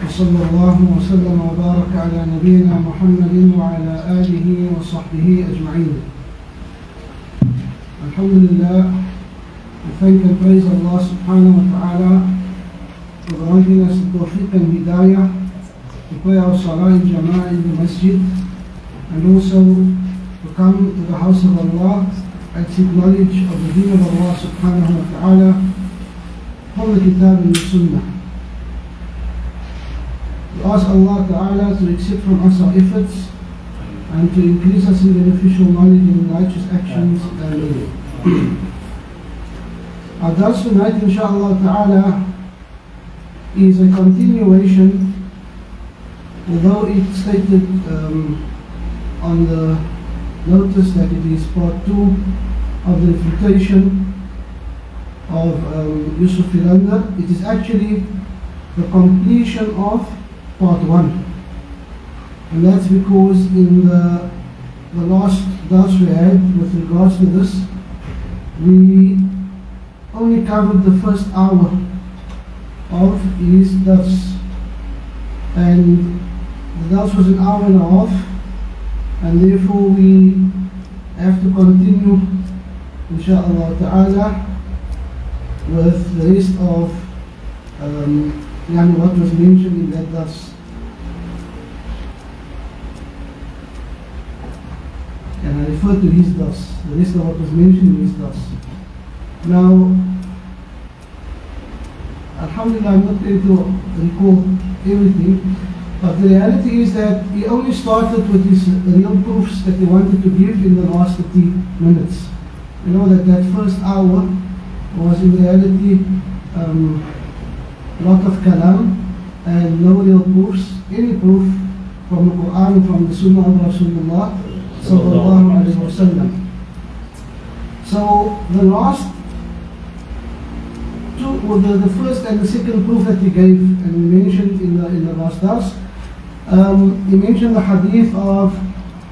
وصلى الله وسلم وبارك على نبينا محمد وعلى آله وصحبه أجمعين. Alhamdulillah, we thank and praise Allah subhanahu wa ta'ala for granting us the tawfiq and hidayah to pray our salah in jama'ah in the masjid, and also to come to the house of Allah and seek knowledge of the deen of Allah subhanahu wa ta'ala from the kitab and the sunnah. We ask Allah Ta'ala to accept from us our efforts and to increase us in beneficial knowledge and righteous actions. Our dars tonight, inshaAllah Ta'ala, is a continuation, although it's stated on the notice that it is part 2 of the refutation of Yusuf Philander. It is actually the completion of part 1, and that's because in the last dars we had with regards to this, we only covered the first hour of his dars, and the dars was an hour and a half, and therefore we have to continue inshaAllah ta'ala with the rest of what was mentioned in that dars. And I refer to his dars, the rest of what was mentioned in his dars. Now, Alhamdulillah, I'm not going to recall everything, but the reality is that he only started with his real proofs that he wanted to give in the last 30 minutes. You know that first hour was in reality lot of kalam and no real proofs, any proof from the Quran, from the Sunnah of Rasulullah sallallahu alaihi wasallam. So the last two, or the first and the second proof that he gave and we mentioned in the last dars, he mentioned the hadith of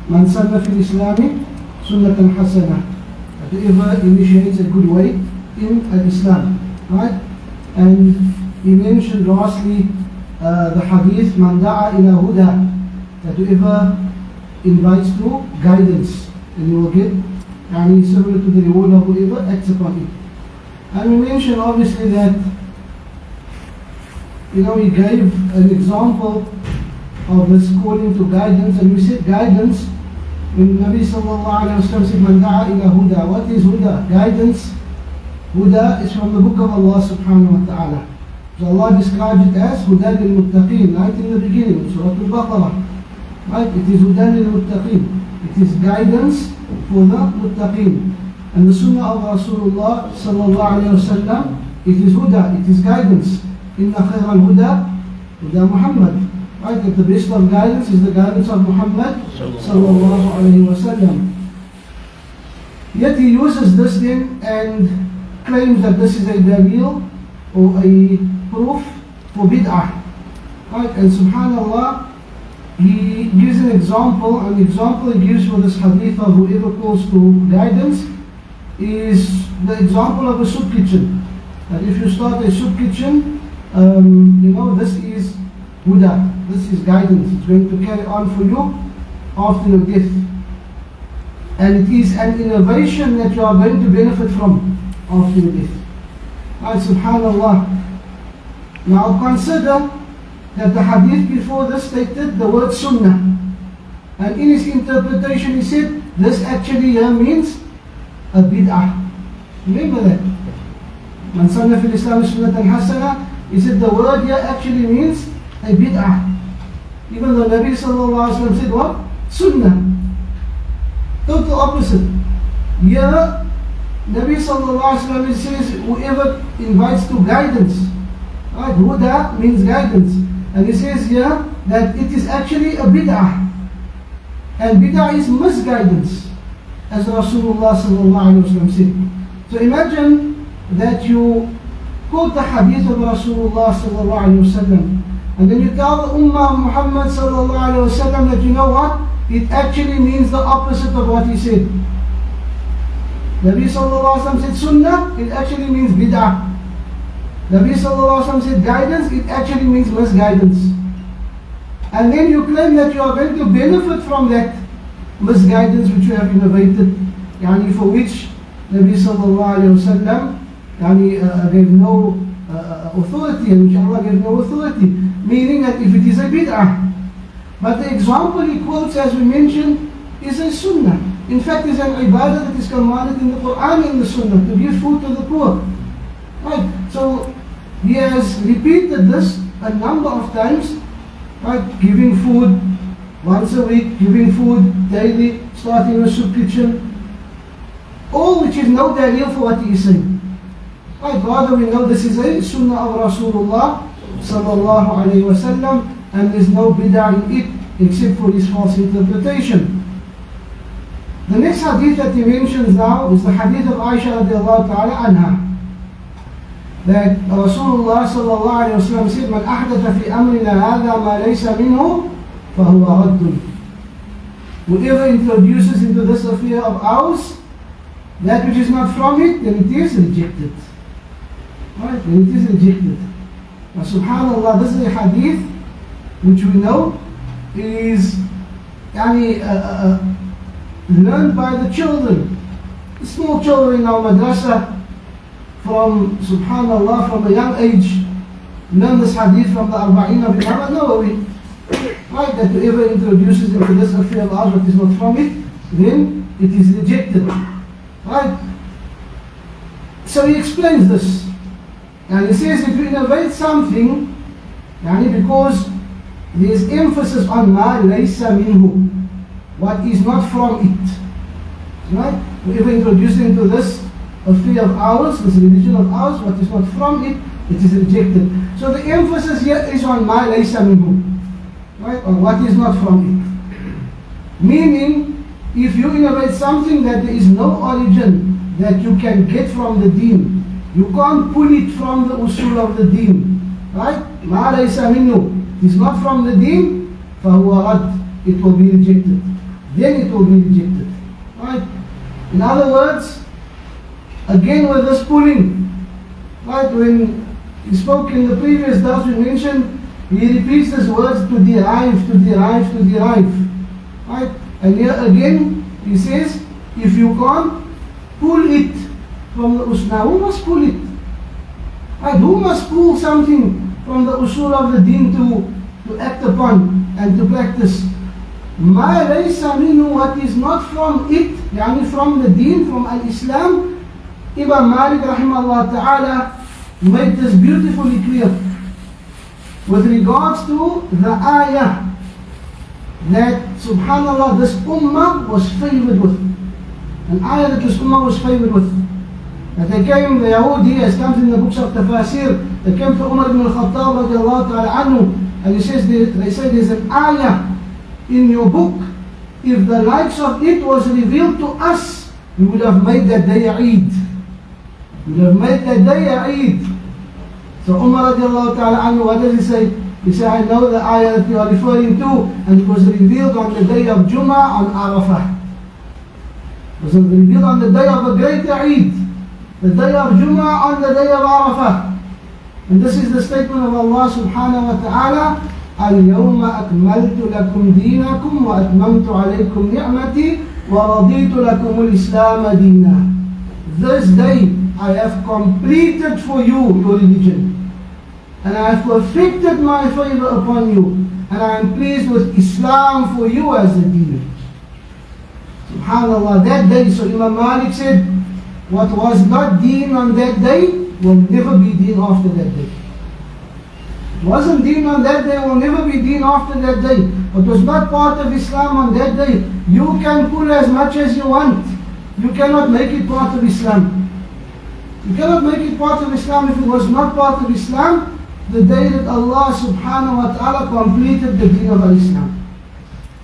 Man sanna fil Islami sunnatan hasana, that whoever initiates a good way in Islam, right? And he mentioned lastly the hadith Man da'a ila huda, that whoever invites to guidance, and you will get similar to the reward of whoever acts upon it. And we mentioned obviously that he gave an example of this calling to guidance, and we said guidance, when Nabi sallallahu alayhi wa sallam said Man da'a ila huda, what is huda? Guidance. Huda is from the book of Allah subhanahu wa ta'ala. So Allah describes it as Hudan lil-Muttaqeen, right in the beginning, Surah Al-Baqarah. Right? It is Hudan lil-Muttaqeen. It is guidance for the Muttaqeen. And the Sunnah of Rasulullah sallallahu alayhi wa sallam, it is Huda, it is guidance. Inna khayra al-Huda, Huda Muhammad. Right? That the best of guidance is the guidance of Muhammad sallallahu alayhi wa sallam. Yet he uses this then and claims that this is a dalil or a proof for bid'ah. Right? And subhanallah, he gives an example, and the example he gives for this hadith of whoever calls to guidance is the example of a soup kitchen. That if you start a soup kitchen, this is huda, this is guidance, it's going to carry on for you after your death. And it is an innovation that you are going to benefit from after your death. Right, subhanallah. Now consider that the hadith before this stated the word sunnah, and in his interpretation he said this actually here means a bid'ah. Remember that? Man sanna fil Islam sunnatan hasana, he said the word here actually means a bid'ah. Even though Nabi sallallahu alaihi wasallam said what? Sunnah. Total opposite. Here Nabi sallallahu alaihi wasallam says whoever invites to guidance, right? Huda means guidance, and he says here that it is actually a bid'ah, and bid'ah is misguidance, as Rasulullah sallallahu alaihi wasallam said. So imagine that you quote the hadith of Rasulullah sallallahu alaihi wasallam, and then you tell the ummah of Muhammad sallallahu alaihi wasallam that you know what? It actually means the opposite of what he said. Nabi sallallahu alaihi wasallam said sunnah, it actually means bid'ah. Nabi sallallahu alaihi wasallam said guidance, it actually means misguidance. and then you claim that you are going to benefit from that misguidance which you have innovated, yani for which Nabi sallallahu alayhi wa sallam gave no authority, and which Allah gave no authority, meaning that if it is a bid'ah. But the example he quotes, as we mentioned, is a sunnah. In fact, it's an ibadah that is commanded in the Quran and in the sunnah, to give food to the poor. Right? So he has repeated this a number of times, right? Giving food once a week, giving food daily, starting a soup kitchen, all which is no dalil for what he is saying. Right? Rather, we know this is a sunnah of Rasulullah sallallahu alayhi wa sallam, and there is no bid'ah in it except for his false interpretation. The next hadith that he mentions now is the hadith of Aisha radiallahu ta'ala anha, that Rasulullah sallallahu alayhi wa sallam said, "Man ahdatha fi amrina hadha ma laysa minhu fahuwa raddun." Whoever introduces into this affair of ours that which is not from it, then it is rejected. Right? Then it is rejected. Now subhanallah, this is a hadith which we know is learned by the children, the small children in our madrasa, from subhanallah, from a young age, learn this hadith from the Arba'in of Imam Nawawi. Right? That whoever introduces into this affair of ours what is not from it, then it is rejected. Right? So he explains this. And he says, if you innovate something, because there is emphasis on ma laysa minhu, what is not from it. Right? Whoever introduces into this affair of ours, this religion of ours, what is not from it, it is rejected. So the emphasis here is on ma laysa minhu, right? On what is not from it. Meaning, if you innovate something that there is no origin that you can get from the deen, you can't pull it from the usul of the deen, right? Ma laysa minhu, it is not from the deen, fahuwa rad, it will be rejected. Then it will be rejected, right? In other words, again with this pulling, right? When he spoke in the previous dars, we mentioned, he repeats these words to derive, to derive, to derive, right? And here again, he says, if you can't pull it from the usul, now who must pull it? Right? Who must pull something from the usul of the deen to act upon and to practice? Ma laysa minhu, what is not from it, from the deen, from al-Islam. Imam Malik rahimahullah ta'ala made this beautifully clear with regards to the ayah that subhanallah this ummah was favored with. An ayah that this ummah was favored with. That they came, the Yahudi, as comes in the books of Tafasir, they came to Umar ibn al-Khattab radiallahu ta'ala anhu, and he says, they say there's an ayah in your book. If the likes of it was revealed to us, we would have made that day Eid. We would have made that day Eid. So Umar radiallahu ta'ala anhu, what does he say? He said, I know the ayah that you are referring to, and it was revealed on the day of Jummah on Arafah. It was revealed on the day of a great Eid, the day of Jummah on the day of Arafah. And this is the statement of Allah subhanahu wa ta'ala, اليوم أكملت لكم دينكم وأتممت عليكم نعمتي ورضيت لكم الإسلام دينا. This day I have completed for you your religion, and I have perfected my favor upon you, and I am pleased with Islam for you as a deen. Subhanallah, that day, so Imam Malik said, what was not deen on that day will never be deen after that day. Wasn't deen on that day, will never be deen after that day. What was not part of Islam on that day, you can pull as much as you want. You cannot make it part of Islam. You cannot make it part of Islam if it was not part of Islam the day that Allah subhanahu wa ta'ala completed the deen of Islam.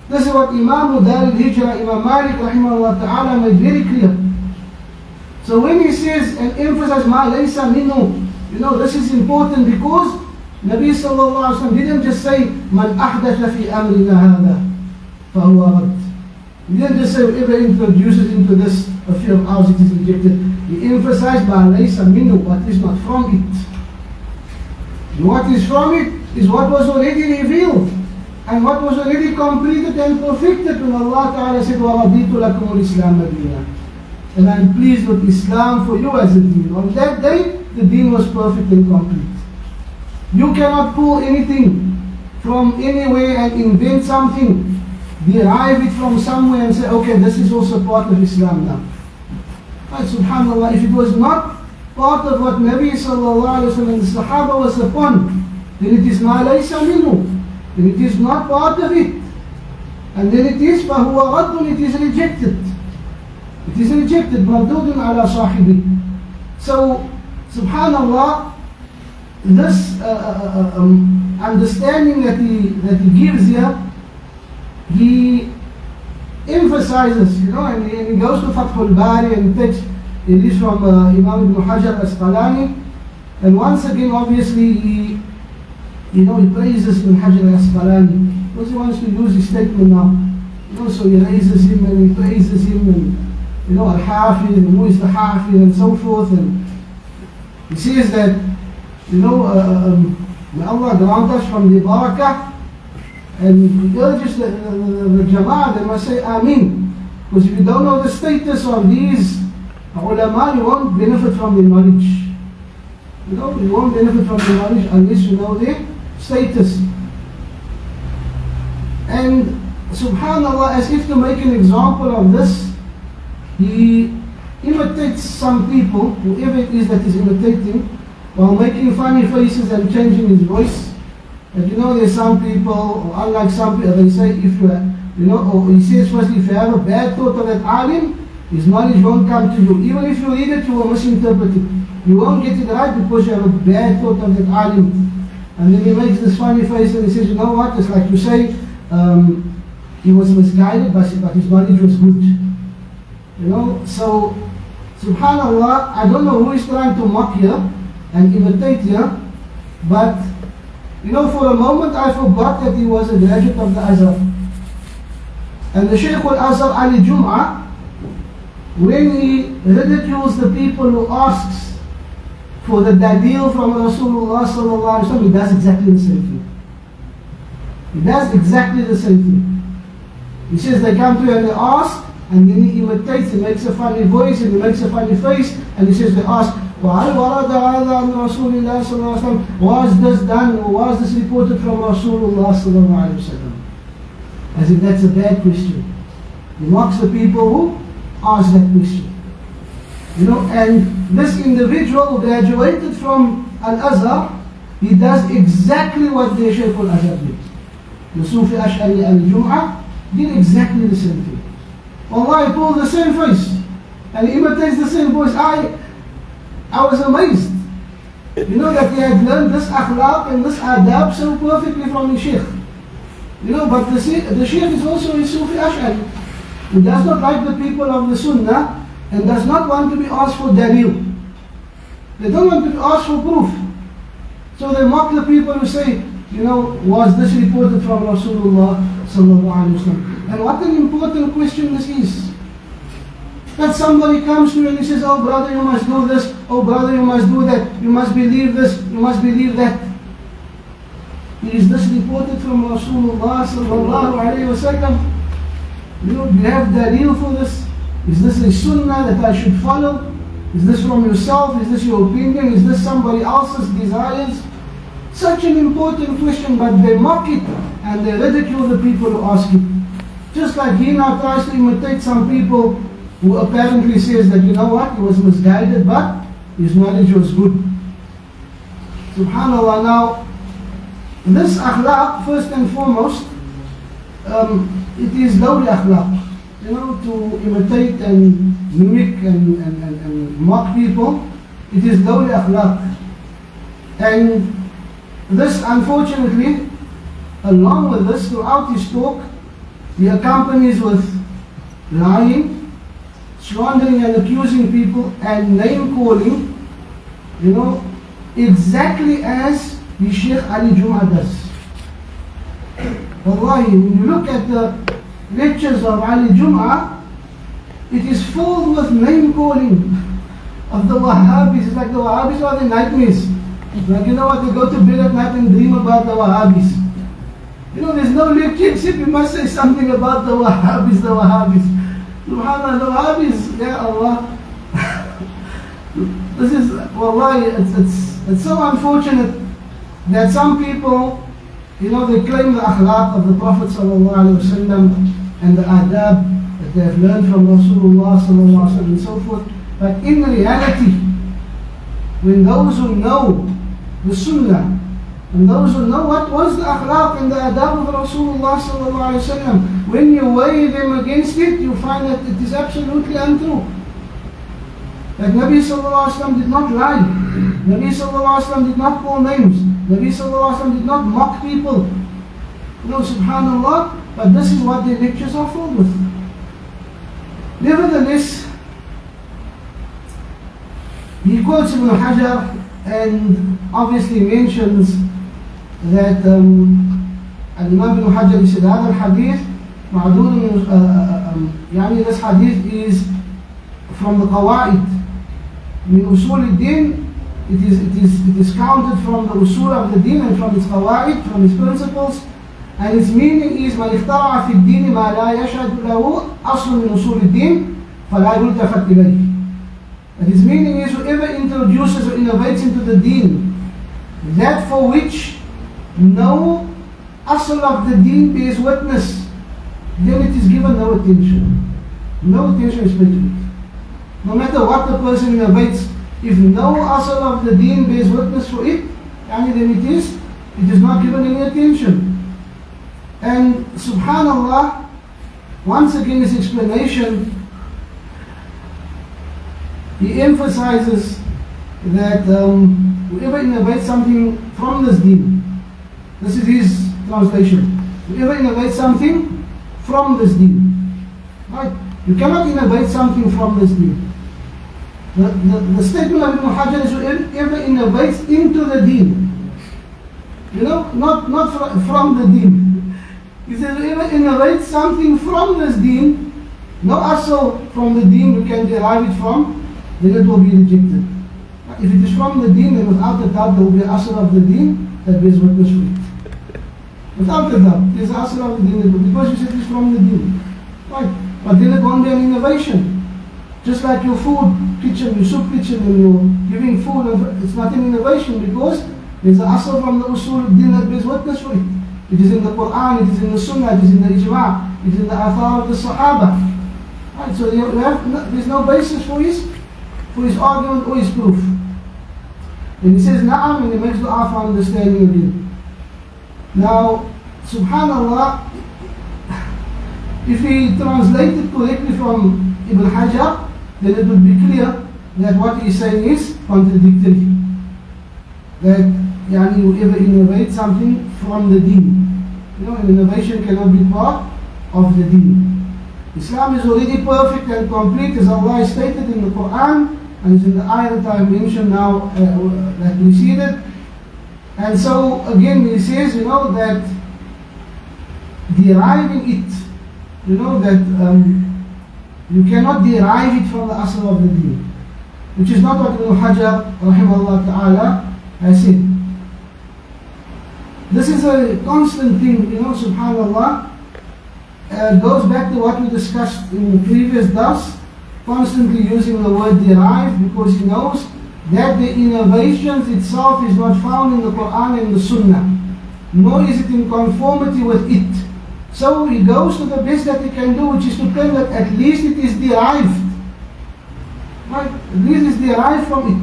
This is what Imam Dar al-Hijrah, Imam Malik rahimahullah ta'ala made very clear. So when he says and emphasizes ma laysa minhu, this is important because Nabi sallallahu alayhi wa sallam didn't just say man ahdatha fi amrina hadha fahuwa rad. He didn't just say whoever introduces into this affair of ours it is rejected. He emphasized ma laysa minhu, what is not from it. And what is from it is what was already revealed and what was already completed and perfected when Allah Ta'ala said, وَرَضِيتُ لَكُمُ الْإِسْلَامَ دِينًا. And I'm pleased with Islam for you as a deen. On that day, the deen was perfect and complete. You cannot pull anything from anywhere and invent something, derive it from somewhere and say, okay, this is also part of Islam now. But subhanAllah, if it was not part of what Nabi sallallahu alayhi wa sallam and the Sahaba was upon, then it is ma laysa minhu, then it is not part of it. And then it is فَهُوَ رَدٌّ, it is rejected. It is rejected, مَرْدُودٌ عَلَى صَاحِبِهِ. So, subhanAllah, this understanding that he gives here, he emphasizes, and he goes to Fathul Bari and takes, it is from Imam Ibn Hajar Asqalani, and once again, obviously, he praises Ibn Hajar Asqalani, because he wants to use his statement now, so he raises him and he praises him, and Al-Hafid, and who is the Hafid, and so forth, and he says that, may Allah grant us from the barakah, and he urges the Jama'ah, they must say Ameen. Because if you don't know the status of these ulama, you won't benefit from their knowledge. You won't benefit from their knowledge unless you know their status. And subhanAllah, as if to make an example of this, he imitates some people, whoever it is that is imitating, while making funny faces and changing his voice. And there's some people, or unlike some people, they say if or he says firstly, if you have a bad thought of that alim, his knowledge won't come to you. Even if you read it, you will misinterpret it. You won't get it right because you have a bad thought of that alim. And then he makes this funny face and he says, you know what, it's like you say, he was misguided, but his knowledge was good. So, subhanAllah, I don't know who is trying to mock here and imitate here, but for a moment I forgot that he was a graduate of the Azhar. And the Sheikh al-Azhar Ali Jum'ah, when he ridicules the people who asks for the dalil from Rasulullah sallallahu alaihi wasallam, he does exactly the same thing. He does exactly the same thing. He says they come to him and they ask, and then he imitates, he makes a funny voice and he makes a funny face, and he says they ask, وَهَلْ وَرَدَ هَذَا عَنْ رَسُولِ اللَّهِ صَلَّى اللَّهُ عَلَيْهِ وَسَلَّمَ, was this done, or was this reported from Rasulullah sallallahu alaihi wasallam? As if that's a bad question. He mocks the people who ask that question. And this individual who graduated from Al-Azhar, he does exactly what the Shaykh al-Azhar did. The Sufi Ash'ari al-Jum'ah did exactly the same thing. Allah, he pulled the same face and he imitates the same voice. I was amazed, that he had learned this akhlaq and this adab so perfectly from the Sheikh. But the Sheikh is also a Sufi Ash'ari. He does not like the people of the Sunnah and does not want to be asked for dalil. They don't want to be asked for proof. So they mock the people who say, was this reported from Rasulullah sallallahu alaihi wasallam? And what an important question this is. That somebody comes to you and he says, oh brother, you must do this, oh brother, you must do that, you must believe this, you must believe that. Is this reported from Rasulullah sallallahu alayhi wa sallam? Do you have dalil for this? Is this a sunnah that I should follow? Is this from yourself? Is this your opinion? Is this somebody else's desires? Such an important question, but they mock it and they ridicule the people who ask it. Just like he now tries to imitate some people who apparently says that, he was misguided, but his knowledge was good. Subhanallah. Now, this akhlaq, first and foremost, it is lawli akhlaq. To imitate and mimic and mock people, it is lawli akhlaq. And this, unfortunately, along with this, throughout his talk, he accompanies with lying, slandering and accusing people, and name calling, exactly as the Sheikh Ali Jum'ah does. Wallahi, when you look at the lectures of Ali Jum'ah, it is filled with name calling of the Wahhabis. It's like the Wahhabis are the nightmares. Like, they go to bed at night and dream about the Wahhabis. You know, there's no relationship. You must say something about the Wahhabis, the Wahhabis. Subhanallah, the Wahhabis, ya Allah. This is, wallahi, it's so unfortunate that some people, you know, they claim the akhlaq of the Prophet ﷺ and the adab that they have learned from Rasulullah ﷺ and so forth. But in reality, when those who know the Sunnah, and those who know what was the akhlaq and the adab of Rasulullah ﷺ, when you weigh them against it, you find that it is absolutely untrue. That Nabi ﷺ did not lie. Nabi ﷺ did not call names. Nabi ﷺ did not mock people. You know, subhanallah, but this is what their lectures are filled with. Nevertheless, he quotes Ibn Hajar and obviously mentions that Imam Ibn Hajar, he said, هذا الحديث معدود يعني this hadith is from the qawaid من أصول الدين. It is counted from the usul of the deen and from its qawaid, from its principles, and its meaning is من اخترع في الدين ما لا يشهد له أصل من أصول الدين فلا يلتفت إليه. And his meaning is whoever introduces or innovates into the deen that for which no asl of the deen bears witness, then it is given no attention. No attention is paid to it. No matter what the person innovates, if no asl of the deen bears witness for it, then it is not given any attention. And subhanallah, once again his explanation, he emphasizes that whoever innovates something from this deen, this is his translation, whoever innovates something from this deen, right? You cannot innovate something from this deen. The statement of Ibn Hajar is whoever innovates into the deen, you know, not from the deen. He says whoever innovates something from this deen, no asl from the deen you can derive it from, then it will be rejected. If it is from the deen, then without a doubt there will be an asl of the deen that bears witness for it. Without a doubt, there is an asl of the deen because you said it is from the deen. Right? But then it won't be an innovation. Just like your food kitchen, your soup kitchen, when you're giving food, it's not an innovation because there's an asl from the usul of deen that bears witness for it. It is in the Quran, it is in the Sunnah, it is in the Ijma', it is in the Athar of the Sahaba. Right? So there's no basis for his argument or his proof. And he says na'am, and he makes dua for understanding again. Now, subhanallah, if he translated correctly from Ibn Hajar, then it would be clear that what he is saying is contradictory. That whoever innovates something from the deen, you know, an innovation cannot be part of the deen. Islam is already perfect and complete, as Allah stated in the Quran, and it's in the ayah that I mentioned now that preceded. And so again he says, you know, that deriving it, you know, that you cannot derive it from the asl of the deen, which is not what Ibn Hajar rahimahullah ta'ala has said. This is a constant thing, you know, subhanallah. Goes back to what we discussed in the previous dars, constantly using the word derive, because he knows that the innovations itself is not found in the Quran and the Sunnah, nor is it in conformity with it. So he goes to the best that he can do, which is to claim that at least it is derived. Right? At least it's derived from it.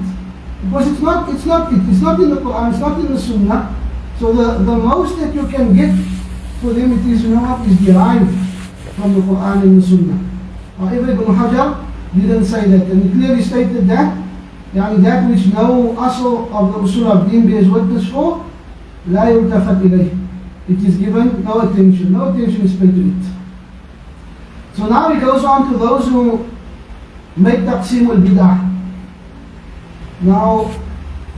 Because it's not in the Quran, it's not in the Sunnah. So the most that you can get for them, it is, you know what, is derived from the Quran and the Sunnah. However, Ibn Hajar didn't say that, and he clearly stated that that which no asl of the usul of deen bears witness for, لا يلتفت إليه. It is given no attention. No attention is paid to it. So now he goes on to those who make taqsim al-bid'ah. Now,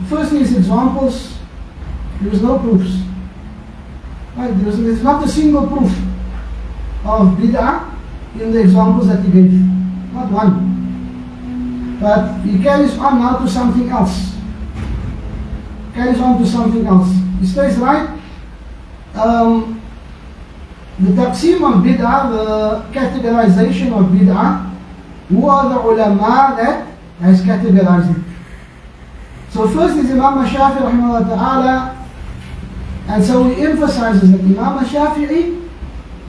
first these examples, there is no proofs. Right? There is not a single proof of bid'ah in the examples that he gave. Not one. But he carries on now to something else. He says, right? the taqsim of bid'ah, the categorization of bid'ah, who are the ulama that has categorized it? So first is Imam Shafi'i rahimahullah ta'ala, and so he emphasizes that Imam Shafi'i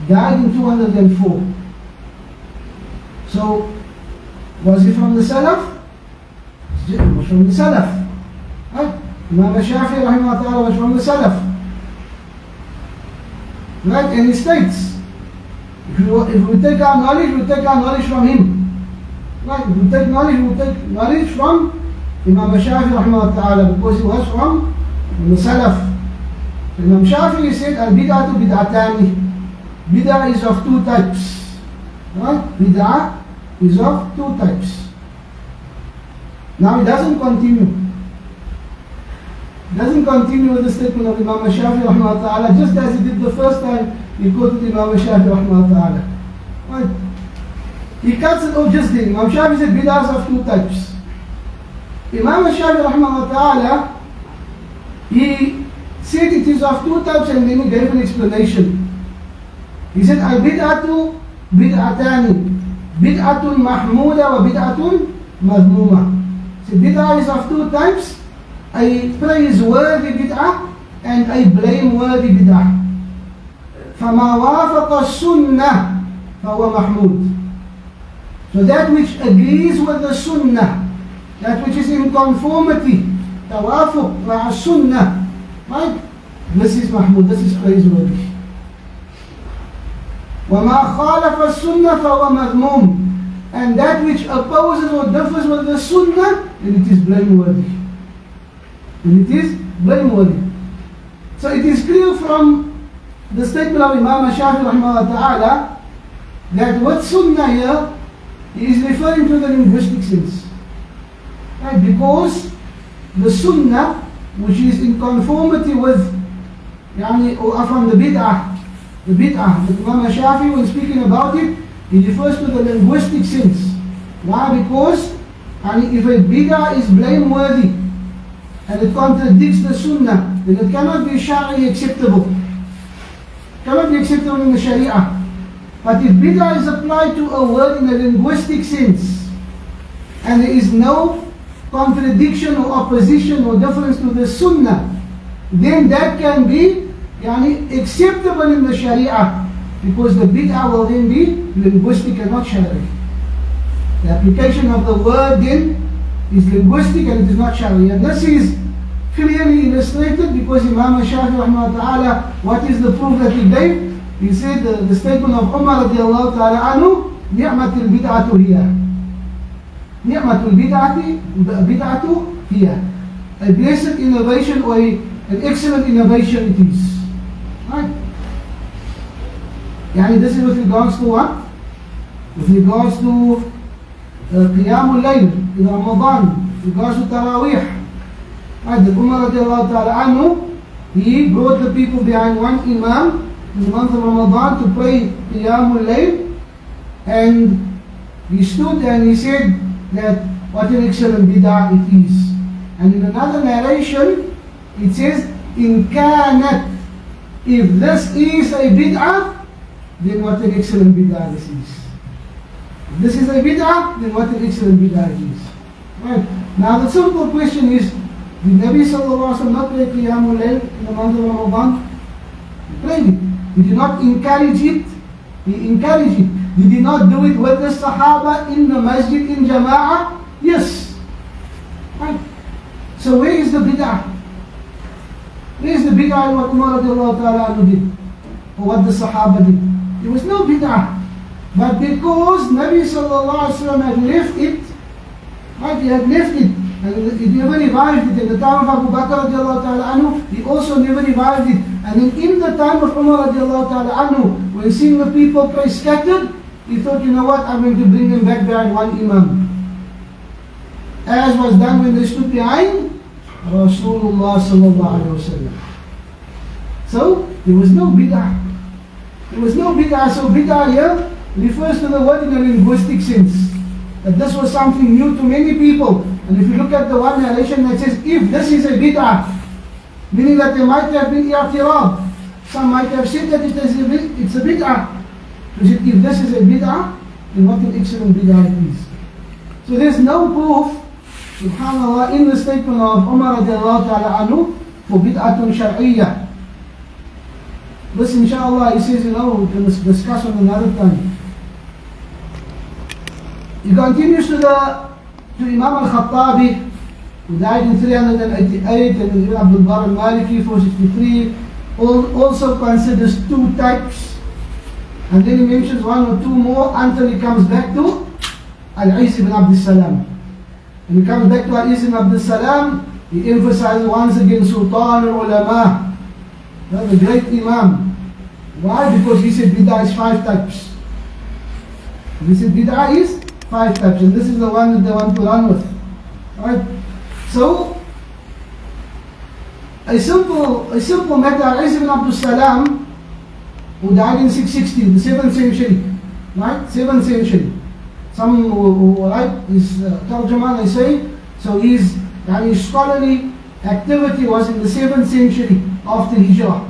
died in 204. So, was he from the Salaf? He was from the Salaf. Right? Imam Shafi'i rahimahullah ta'ala was from the Salaf. Right? And he states, if we take our knowledge, we take our knowledge from him. Right? If we take knowledge, we take knowledge from Imam Shafi'i rahimahullah ta'ala, because he was from the Salaf. So Imam Shafi'i said, al-bid'atu bid'atani. Bid'ah is of two types. Right? Bid'ah is of two types. Now it doesn't continue. It doesn't continue with the statement of Imam Shafi'i rahimahullah ta'ala, just as he did the first time he quoted Imam Shafi'i rahimahullah ta'ala. Right? He cuts it off just there. Imam Shafi'i said bid'ah is of two types. Imam Shafi'i rahimahullah ta'ala, he said it is of two types, and then he gave an explanation. He said, al-bid'atu bid'atani, bid'atun mahmuda wa bid'atun madhmuma. So bid'ah is of two types, a praiseworthy bid'ah and a blameworthy bid'ah. فَمَا وَافَقَ السُّنَّةِ فَهُوَ مَحْمُودٌ. So that which agrees with the sunnah, that which is in conformity, tawafuq ma'a sunnah, right? This is mahmud, this is praiseworthy. وَمَا خَالَفَ السُّنَّةَ فَهُوَ مَذْمُومٌ. And that which opposes or differs with the sunnah, then it is blameworthy. And it is blameworthy. So it is clear from the statement of Imam Shafi'i rahimahullah ta'ala that what sunnah here is referring to the linguistic sense. Right? Because the sunnah, which is in conformity with or from the bid'ah that Imam Shafi'i, when speaking about it, he refers to the linguistic sense. Why? Because if a bid'ah is blameworthy and it contradicts the sunnah, then it cannot be shari'i acceptable. Cannot be acceptable in the sharia. But if bid'ah is applied to a word in a linguistic sense, and there is no contradiction or opposition or difference to the sunnah, then that can be acceptable in the sharia, because the bid'ah will then be linguistic and not shari'i. The application of the word then is linguistic and it is not shari'i. And this is clearly illustrated because Imam Shafi'i rahimahullah ta'ala, what is the proof that he gave? He said the statement of Umar radiallahu ta'ala anhu, ni'matul bid'atu hiya. Ni'matul bid'atu hiya. A blessed innovation or an excellent innovation it is. Right? This is with regards to what? With regards to Qiyamul Layl in Ramadan, with regards to Taraweeh. Right? The Umar radiallahu ta'ala anhu, he brought the people behind one Imam in the month of Ramadan to pray Qiyamul Layl, and he stood and he said that what an excellent bid'ah it is. And in another narration it says, in kanat, if this is a bid'ah, then what an excellent bid'ah this is. If this is a bid'ah, then what an excellent bid'ah it is. Right? Now the simple question is, did Nabi sallallahu alaihi wasallam not pray Qiyamul Layl in the month of Ramadan? He prayed it. He did not encourage it. He encouraged it. Did he not do it with the Sahaba in the masjid in Jama'ah? Yes. Right? So where is the bid'ah? Where is the bid'ah in what Umar radiallahu ta'ala anhu did? Or what the Sahaba did? There was no bid'ah. But because Nabi sallallahu alaihi wasallam had left it, right, he had left it, and he never revived it. In the time of Abu Bakr radiallahu ta'ala anhu, he also never revived it. And then in the time of Umar radiallahu ta'ala anhu, when seeing the people pray scattered, he thought, you know what, I'm going to bring them back behind one Imam. As was done when they stood behind Rasulullah sallallahu alaihi wasallam. So, there was no bid'ah. There was no bid'ah. So bid'ah here refers to the word in a linguistic sense. That this was something new to many people. And if you look at the one narration that says, if this is a bid'ah, meaning that there might have been i'tirab, some might have said that it's a bid'ah. So he said, if this is a bid'ah, then what an excellent bid'ah it is. So there's no proof, subhanAllah, in the statement of Umar radiallahu ta'ala anhu for bid'atun shar'iyyah. This inshallah, he says, we can discuss on another time. He continues to Imam al-Khattabi, who died in 388, and Ibn Abdul Bar al-Maliki, 463, also considers two types. And then he mentions one or two more until he comes back to Al-Is ibn Abdul Salam. When he comes back to Al-Is ibn Abdul Salam, he emphasizes once again Sultan al-Ulama, the great Imam. Why? Because he said bid'ah is 5 types. He said bid'ah is 5 types, and this is the one that they want to run with. Right? So, a simple matter, Al-Is ibn Abdul Salam, who died in 660, the 7th century, right? 7th century. Some who write his tarjama, they say, so his scholarly activity was in the 7th century after Hijrah.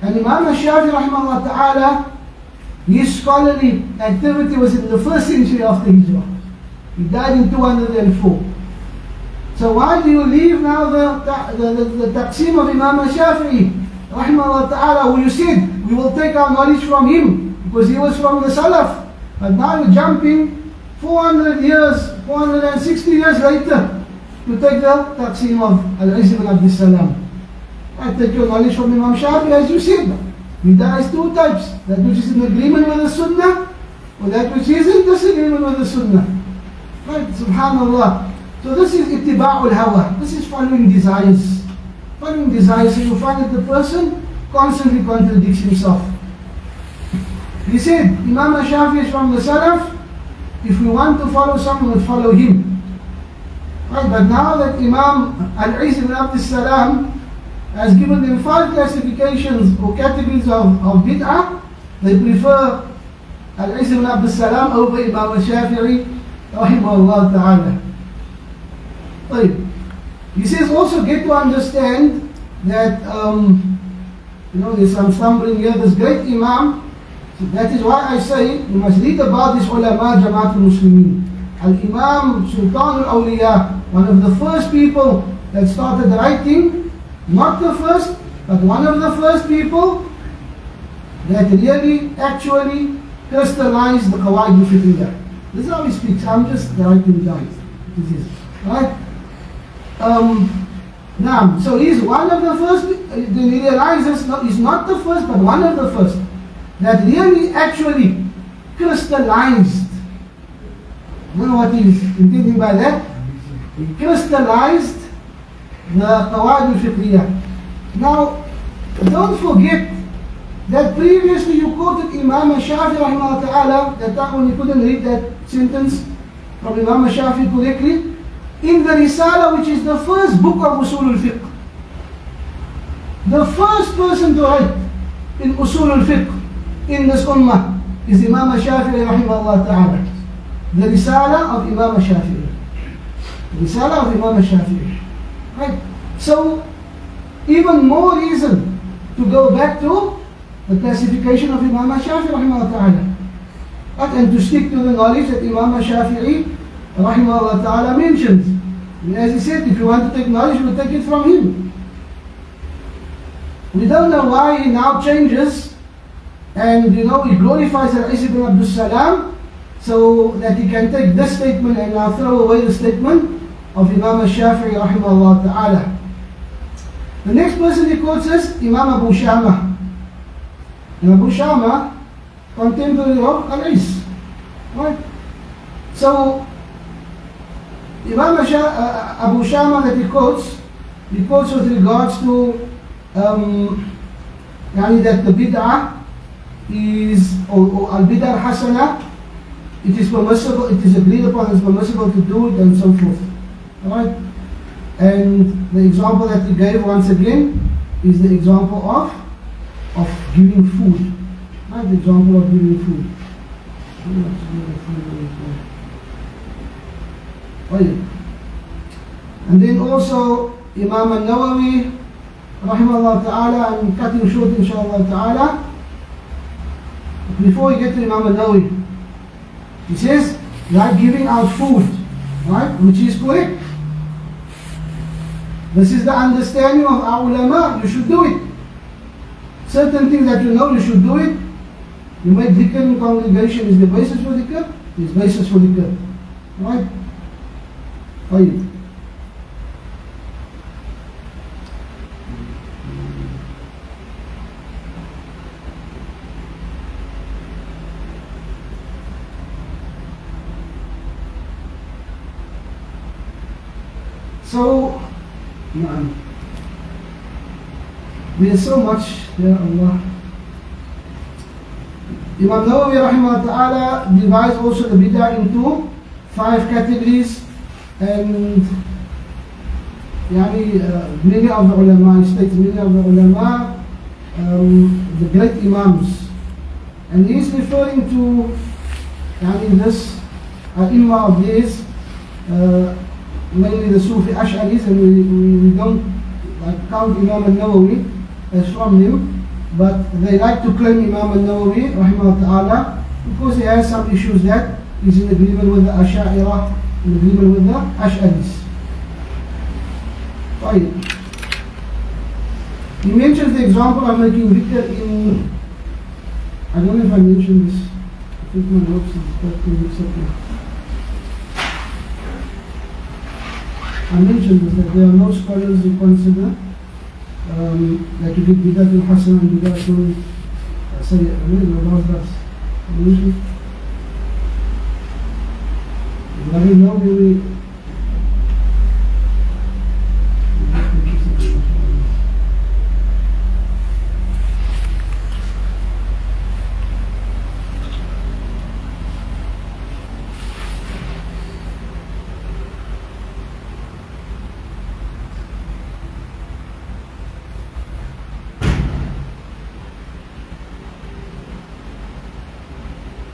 And Imam al-Shafi rahimahullah ta'ala, his scholarly activity was in the 1st century after Hijrah. He died in 204. So why do you leave now the taqsim of Imam al-Shafi'i rahimahullah ta'ala, who you said we will take our knowledge from him because he was from the Salaf, but now you're jumping 400 years, 460 years later to take the taqsim of Al-Is ibn Abdul Salam. I take your knowledge from Imam Shafi, as you said. Bid'ah is 2 types, that which is in agreement with the Sunnah or that which is in disagreement with the Sunnah. Right, subhanallah. So this is ittiba'ul hawa, this is following desires. Following desires, so you find that the person constantly contradicts himself. He said, Imam al-Shafi is from the Salaf. If we want to follow someone, we'll follow him. Right, but now that Imam Al-Is ibn Abdul Salam has given them 5 classifications or categories of bid'ah, they prefer Al-Is ibn Abdul Salam over Imam al-Shafi'i rahimahullah ta'ala. He says also get to understand that there's some stumbling here. This great Imam, so that is why I say you must read about this ulama Jama'at al-Muslimin. Al-Imam Sultan al-Awliya, one of the first people that started writing, not the first, but one of the first people that really actually crystallized the Qawaid al-Fiqhiyya. This is how he speaks. I'm just writing down. This is right. Now, so he's one of the first. Then he realizes he's not the first, but one of the first that really actually crystallized. You know what he's intending by that? He crystallized the Qawaid al-Fiqhiyya. Now, don't forget that previously you quoted Imam al-Shafi rahimahullah ta'ala, that time when you couldn't read that sentence from Imam al-Shafi correctly, in the Risala, which is the first book of Usul al-Fiqh. The first person to write in Usul al-Fiqh in this ummah is Imam al-Shafi'i rahimahullah ta'ala. The Risala of Imam al-Shafi'i. The Risala of Imam al-Shafi'i. Right? So, even more reason to go back to the classification of Imam al-Shafi'i rahimahullah ta'ala. Right? And to stick to the knowledge that Imam al-Shafi'i rahimahullah ta'ala mentions. And as he said, if you want to take knowledge, we'll take it from him. We don't know why he now changes and he glorifies Al-Is ibn Abdul Salam so that he can take this statement and now throw away the statement of Imam al-Shafi'i rahimahullah ta'ala. The next person he quotes is Imam Abu Shama. And Abu Shama, contemporary of Al-Is. Right? So, Imam Abu Shama that he quotes with regards to that the bid'ah is, or al-bid'ah hasana, it is permissible, it is agreed upon, it's permissible to do it and so forth. Alright? And the example that he gave once again is the example of giving food. Right? The example of giving food. And then also Imam al-Nawawi rahimahullah ta'ala, I'm cutting short inshallah ta'ala, before we get to Imam al-Nawawi, he says, like giving out food, right, which is correct. This is the understanding of our ulama, you should do it. Certain things that you know, you should do it. You make dhikr in congregation, is the basis for dhikr? Is basis for dhikr. Right? Fine. So, there's so much, Ya Allah. Imam Nawawi rahimahullah ta'ala divides also the bid'ah into 5 categories, and many of the ulama, he states many of the ulama, the great imams, and he is referring to this ai-imma of these, mainly the Sufi Ash'aris, and we don't count Imam al-Nawawi as from him, but they like to claim Imam al-Nawawi rahimahullah ta'ala because he has some issues that is in agreement with the Ash'ariyah, in agreement with the Ash'aris. Fine. He mentions the example of making dhikr in, I don't know if I mentioned this, I think my notes is about 2 weeks ago. I mentioned this, that there are no scholars who consider that you get bid'atul hasan and bid'atul sayyi'ah. I mentioned that. I mentioned. I don't know, maybe.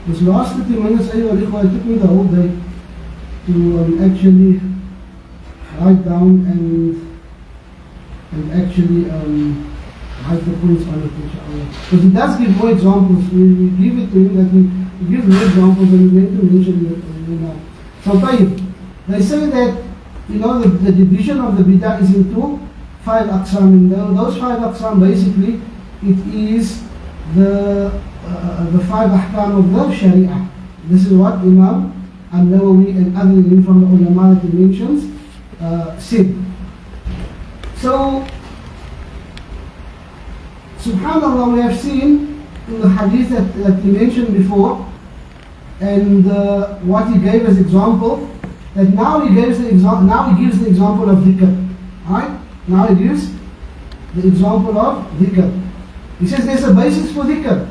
This last 30 minutes, it took me the whole day to actually write down and actually write the points on it, inshallah. Because it does give more examples. We give it to him that he gives more examples and we're going to mention it. So, they say that, the division of the bid'ah is into 5 aqsam. And those 5 aqsam, basically, it is the 5 ahkam of the Sharia. This is what Imam al-Nawawi and others from the ulama that he mentions said. So, subhanallah, we have seen in the hadith that he mentioned before, and what he gave as example, that now he gives the example of dhikr. Right? Now he gives the example of dhikr. He says there's a basis for dhikr.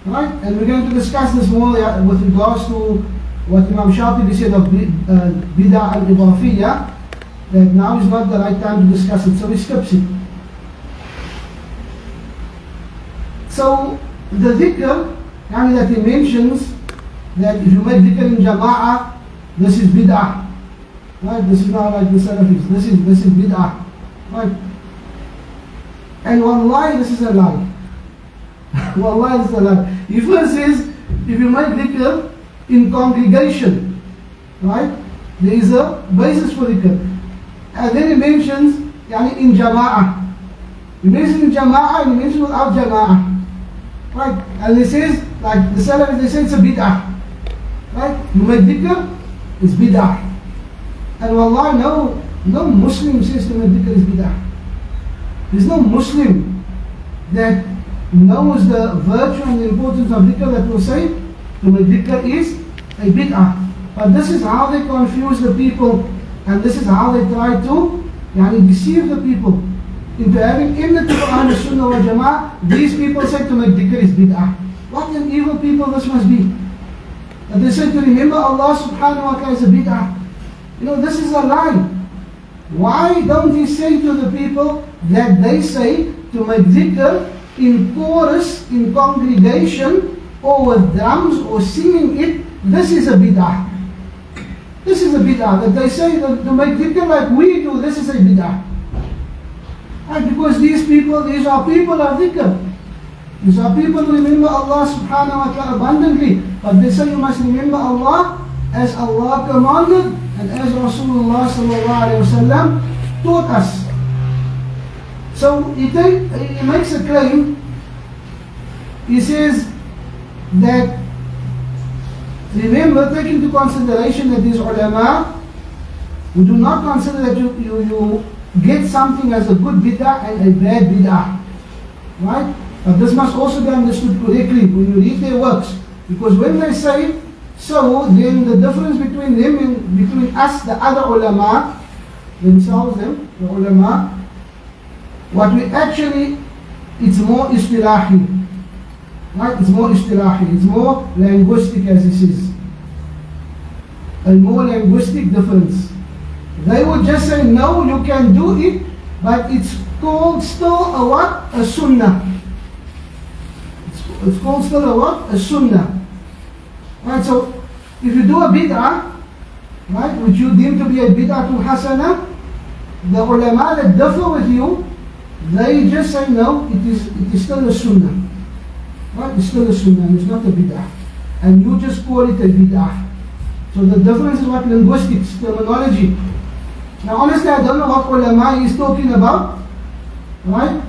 Right? And we're going to discuss this more with regards to what Imam Shatibi said of bid'ah al-idafiyya, that now is not the right time to discuss it, so he skips it. So the dhikr, that he mentions, that if you make dhikr in jama'ah, this is bid'ah. Right? This is not like the Salafis. This is bid'ah. Right? And wallahi, this is a lie. Wallahi, this is a lie. He first says, if you make dhikr in congregation, right, there is a basis for dhikr. And then he mentions, in jama'ah. He mentions in jama'ah and he mentions without jama'ah. Right? And he says, like the Salafis, they say it's a bid'ah. Right? You make dhikr, it's bid'ah. And wallahi, no Muslim says to make dhikr is bid'ah. There's no Muslim that knows the virtue and the importance of dhikr that will say to make dhikr is a bid'ah. But this is how they confuse the people, and this is how they try to deceive the people into having enmity to Ahlul Sunnah wal Jama'ah. These people say to make dhikr is bid'ah. What an evil people this must be. That they say to remember Allah subhanahu wa ta'ala is a bid'ah. This is a lie. Why don't he say to the people that they say to make dhikr in chorus, in congregation, or with drums, or singing it, this is a bid'ah. This is a bid'ah. That they say that to make dhikr like we do, this is a bid'ah. And because these are people of dhikr. These are people who remember Allah subhanahu wa ta'ala abundantly. But they say you must remember Allah as Allah commanded and as Rasulullah sallallahu alayhi wa sallam taught us. So he makes a claim. He says that, remember, take into consideration that these ulama who do not consider that you get something as a good bid'ah and a bad bid'ah. Right? But this must also be understood correctly when you read their works. Because when they say so, then the difference between them and between us, the other ulama, themselves, the ulama, what we actually, it's more istilahi. Right? It's more istilahi. It's more linguistic, as he says. A more linguistic difference. They would just say, no, you can do it, but it's called still a what? A sunnah. It's called still a what? A sunnah. Right, so if you do a bid'ah, right, which you deem to be a bid'ah to hasana, the ulama that differ with you, they just say, no, it is still a sunnah. Right, it's still a sunnah, it's not a bid'ah. And you just call it a bid'ah. So the difference is what? Linguistics, terminology. Now honestly, I don't know what ulama is talking about, right?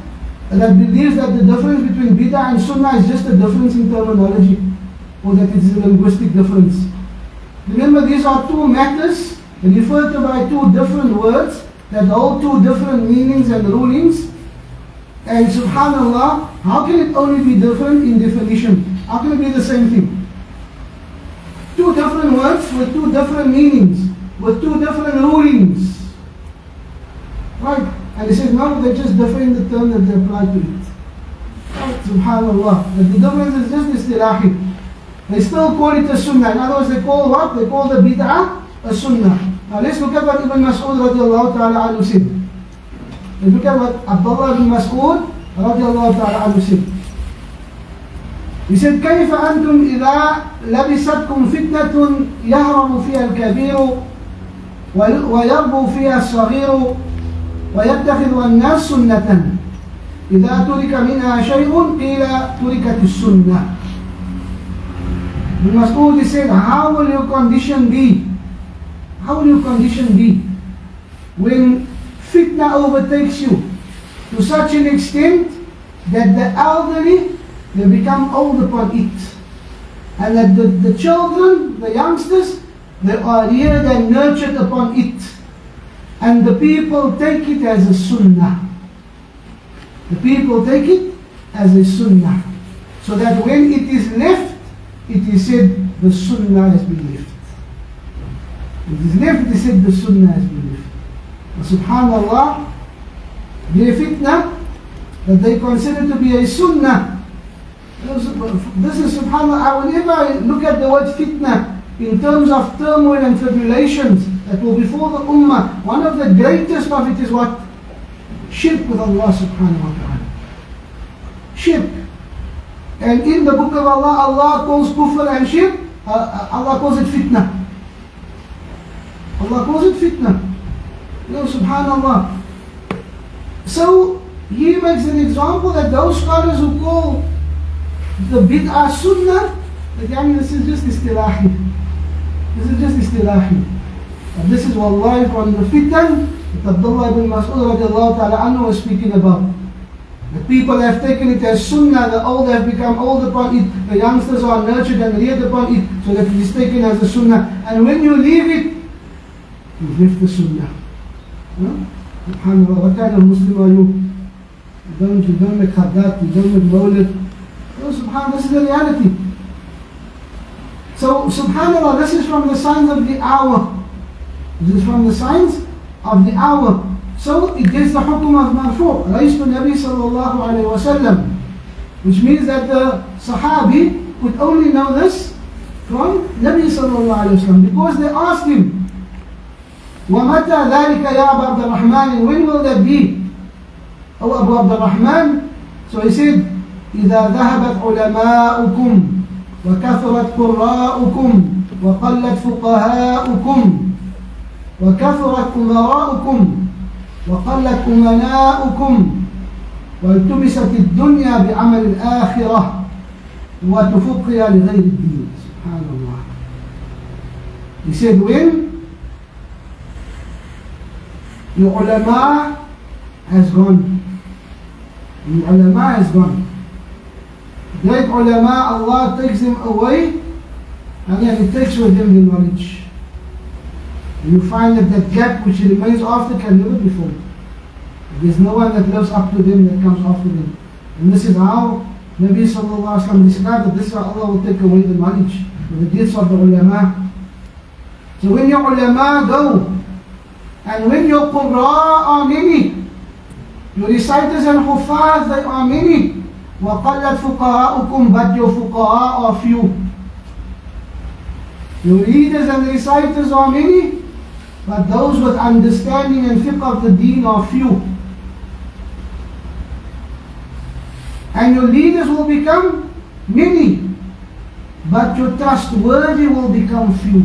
That believes that the difference between bid'ah and sunnah is just a difference in terminology, or that it is a linguistic difference. Remember, these are two matters referred to by two different words that hold two different meanings and rulings. And subhanallah, how can it only be different in definition? How can it be the same thing? Two different words with two different meanings, with two different rulings. Right? And he says, no, they just differ in the term that they apply to it. Right? Subhanallah. But the difference is just istilahi. They still call it a sunnah. In other words, they call what? They call the bid'ah a sunnah. Now let's look at what Ibn Mas'ud radiallahu ta'ala anhu said. Let's look at what Abdullah ibn Mas'ud radiallahu ta'ala anhu said. He said, كيف أنتم إذا لبستكم فتنة يهرم فيها الكبير ويربو فيها الصغير ويتخذ الناس سنة إذا ترك منها شيء قيل تركت السنة. Ibn Mas'ud said, how will your condition be? How will your condition be when fitna overtakes you to such an extent that the elderly, they become old upon it, and that the children, the youngsters, they are reared and nurtured upon it, and the people take it as a sunnah. The people take it as a sunnah, so that when it is left, it is said the sunnah has been left. It is left, it is said the sunnah has been left. And subhanallah, their fitna that they consider to be a sunnah. This is subhanallah, whenever I look at the word fitna in terms of turmoil and tribulations that will befall the ummah, one of the greatest of it is what? Shirk with Allah subhanahu wa ta'ala. Shirk. And in the book of Allah, Allah calls kufr and shirk, Allah calls it fitna. Allah calls it fitna. Subhanallah. So, he makes an example that those scholars who call the bid'ah sunnah, this is just istilahi. This is just istilahi. And this is wallahi from the fitan that Abdullah ibn Mas'ud radiallahu ta'ala anhu was speaking about. The people have taken it as sunnah, the old have become old upon it, the youngsters are nurtured and reared upon it, so that it is taken as a sunnah. And when you leave it, you leave the sunnah. SubhanAllah, what kind of Muslim are you? You don't make khadat, you don't make mawlid. SubhanAllah, this is the reality. So, SubhanAllah, this is from the signs of the hour. This is from the signs of the hour. So it gets the hukum of marfu', raised to Nabi sallallahu alayhi wa sallam, which means that the Sahabi could only know this from Nabi sallallahu alayhi wa sallam, because they asked him, وَمَتَى ذَلِكَ يَا أَبَا عَبْدَ الرَّحْمَنِ, when will that be, O Abu Abd al-Rahman? So he said, إِذَا ذَهَبَتْ عُلَمَاؤُكُمْ وَكَثُرَتْ قُرَّاؤُكُمْ وَقَلَّتْ فُقَهَاؤُكُمْ وَكَثُرَتْ أُمَرَاؤُكُمْ وقلت أمناؤكم والتمست الدنيا بعمل الآخرة وتفقي لغير الدين. Subhanallah. He said, when the ulama has gone, the ulama has gone, great ulama, Allah takes them away, and then He takes with them the knowledge. And you find that that gap which remains after can never be filled. There's no one that lives up to them that comes after them. And this is how Nabi sallallahu alaihi wasallam described that this is how Allah will take away the knowledge, the deeds of the ulama. So when your ulama go, and when your qurra are many, your reciters and huffaz, they are many, وَقَلَّتْ فُقَهَاؤُكُمْ, but your fuqaha are few. Your readers and reciters are many, but those with understanding and fiqh of the deen are few. And your leaders will become many, but your trustworthy will become few.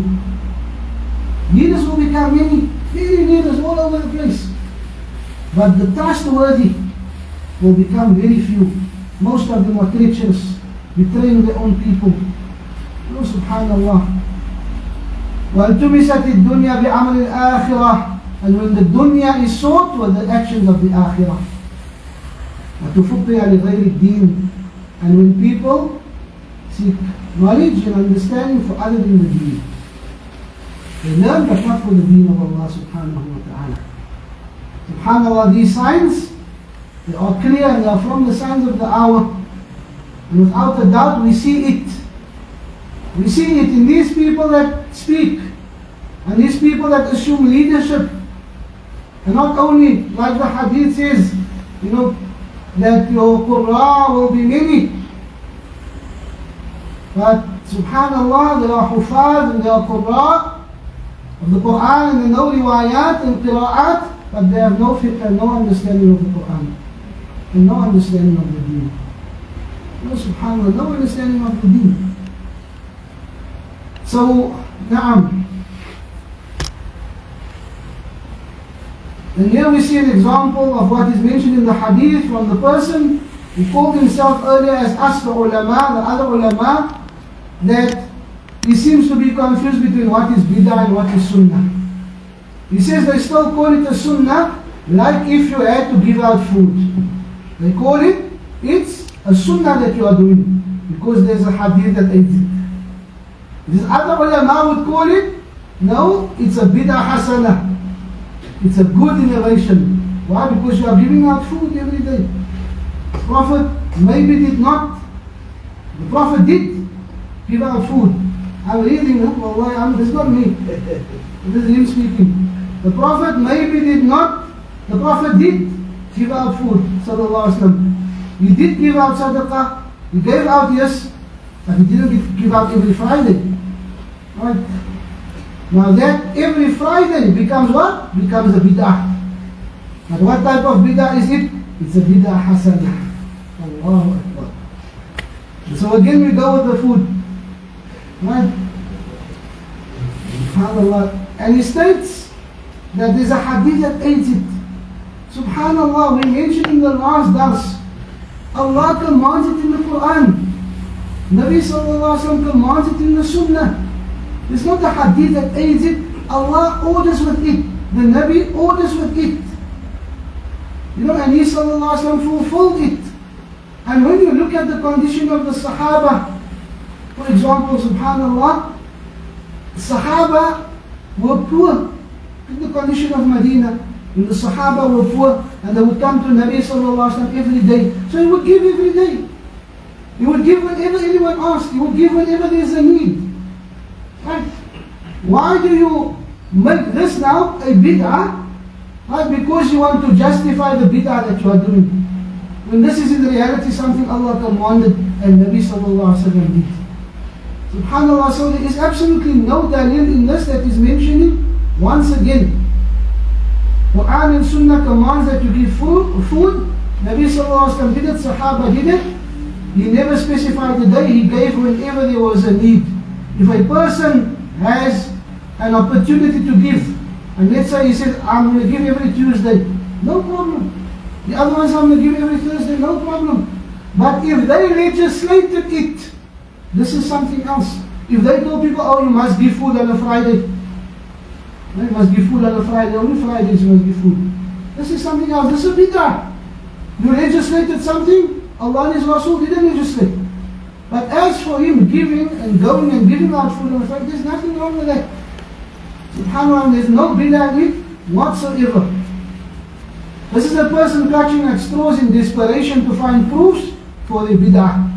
Leaders will become many leaders all over the place, but the trustworthy will become very few. Most of them are treacherous, betraying their own people. Oh, subhanallah. وَالْتُمِسَتِ الدُّنْيَا بِعَمَلِ الْآخِرَةِ, and when the dunya is sought with the actions of the akhirah. وَتُفُقِّيَ لِغَيْرِ الدِّينِ, and when people seek knowledge and understanding for other than the deen. They learn but not for the deen of Allah subhanahu wa ta'ala. Subhanallah, these signs, they are clear and they are from the signs of the hour. And without a doubt we see it. We see it in these people that speak, and these people that assume leadership. And not only, like the hadith says, that your qurra will be many, but subhanallah, there are hufaz and there are qurra of the Quran, and they know riwayat and qira'at, but they have no fiqh and no understanding of the Quran, and no understanding of the deen. Subhanallah, no understanding of the deen. So, na'am. And here we see an example of what is mentioned in the hadith from the person who called himself earlier as us, the ulama, the other ulama, that he seems to be confused between what is bid'ah and what is sunnah. He says they still call it a sunnah, like if you had to give out food. They call it's a sunnah that you are doing, because there's a hadith that aids it. This other ulama would call it, no, it's a bid'ah hasanah. It's a good innovation. Why? Because you are giving out food every day. The Prophet maybe did not. The Prophet did give out food. I'm reading it, Wallahi, this is not me. This is him speaking. The Prophet maybe did not. The Prophet did give out food, sallallahu alaihi wasallam. He did give out sadaqah. He gave out, yes, but he didn't give out every Friday. Right? Now that every Friday becomes what? Becomes a bid'ah. But what type of bid'ah is it? It's a bid'ah hasanah. Allahu Akbar. So again we go with the food. Right? SubhanAllah. And he states that there's a hadith that aids it. SubhanAllah, we mentioned in the last dars, Allah commands it in the Quran. Nabi sallallahu alaihi wasallam commands it in the Sunnah. It's not the hadith that aids it. Allah orders with it. The Nabi orders with it. And He sallallahu alaihi wasallam fulfilled it. And when you look at the condition of the Sahaba, for example, subhanallah, Sahaba were poor. Look at the condition of Medina. And the Sahaba were poor, and they would come to Nabi sallallahu alaihi wasallam every day. So he would give every day. He would give whenever anyone asked. He would give whenever there is a need. Right? Why do you make this now a bid'ah? Right? Because you want to justify the bid'ah that you are doing. When this is in reality something Allah commanded and Nabi sallallahu alaihi wasallam did. SubhanAllah, so there is absolutely no dalil in this that is mentioning once again. Quran and Sunnah commands that you give food. Nabi sallallahu alaihi wasallam did it, Sahaba did it. He never specified the day, he gave whenever there was a need. If a person has an opportunity to give, and let's say he says, I'm going to give every Tuesday, no problem. The other ones I'm going to give every Thursday, no problem. But if they legislated it, this is something else. If they told people, oh, you must give food on a Friday. You must give food on a Friday, only Fridays you must give food. This is something else, this is bid'ah. You legislated something, Allah and His Rasul didn't legislate. But as for him giving and going and giving out food on a Friday, there's nothing wrong with that. SubhanAllah, there's no bid'ah in it whatsoever. This is a person clutching at straws in desperation to find proofs for the bid'ah.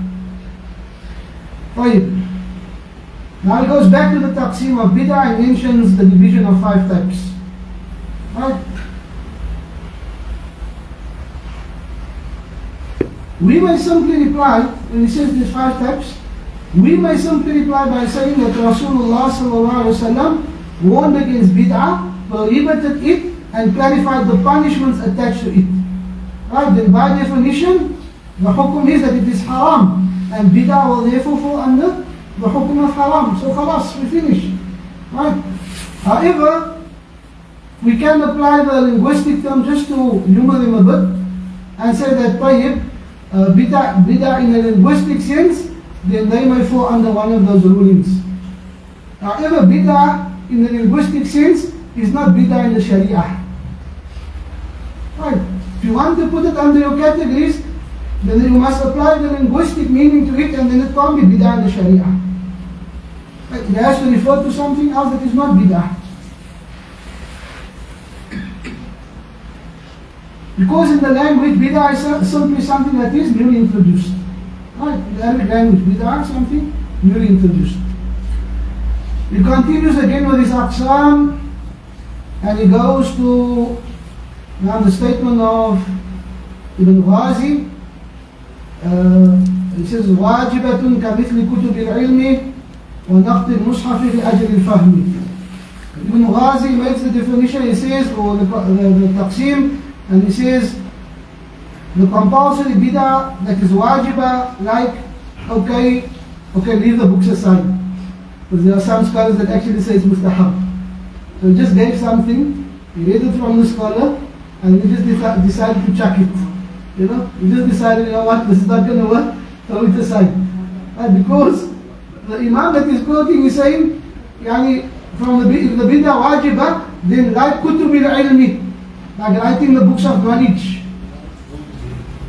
Now he goes back to the taqseem of bid'ah and mentions the division of 5 types. Right? We may simply reply, when he says these 5 types, we may simply reply by saying that Rasulullah sallallahu alaihi wasallam warned against bid'ah, prohibited it, and clarified the punishments attached to it. Right? Then by definition, the hukum is that it is haram, and bid'ah will therefore fall under the hukum of haram. So khalas, we finish. Right? However, we can apply the linguistic term just to humor them a bit, and say that bid'ah in a linguistic sense, then they may fall under one of those rulings. However, bid'ah in the linguistic sense is not bid'ah in the Sharia. Right? If you want to put it under your categories, then you must apply the linguistic meaning to it, and then it can't be bid'ah in the Sharia. Right? It has to refer to something else that is not bid'ah. Because in the language, bid'ah is simply something that is newly introduced. Right? In the Arabic language, bid'ah is something newly introduced. He continues again with his aqsam, and he goes to now the statement of Ibn Ghazi. He says, واجبة كمثل كتب العلم ونقد المصحف لأجل الفهم. Ibn Ghazi makes the definition, he says, or the taqseem, and he says, the compulsory bid'ah that is wajibah, like, okay, leave the books aside. Because there are some scholars that actually say it's mustahab. So he just gave something, he read it from the scholar, and he just decided to chuck it. You know, he just decided, you know what, this is not going to work, throw it aside. Because the Imam that is quoting is saying, yani, from the bid'ah wajibah, then like kutub al-ilmi, like writing the books of knowledge.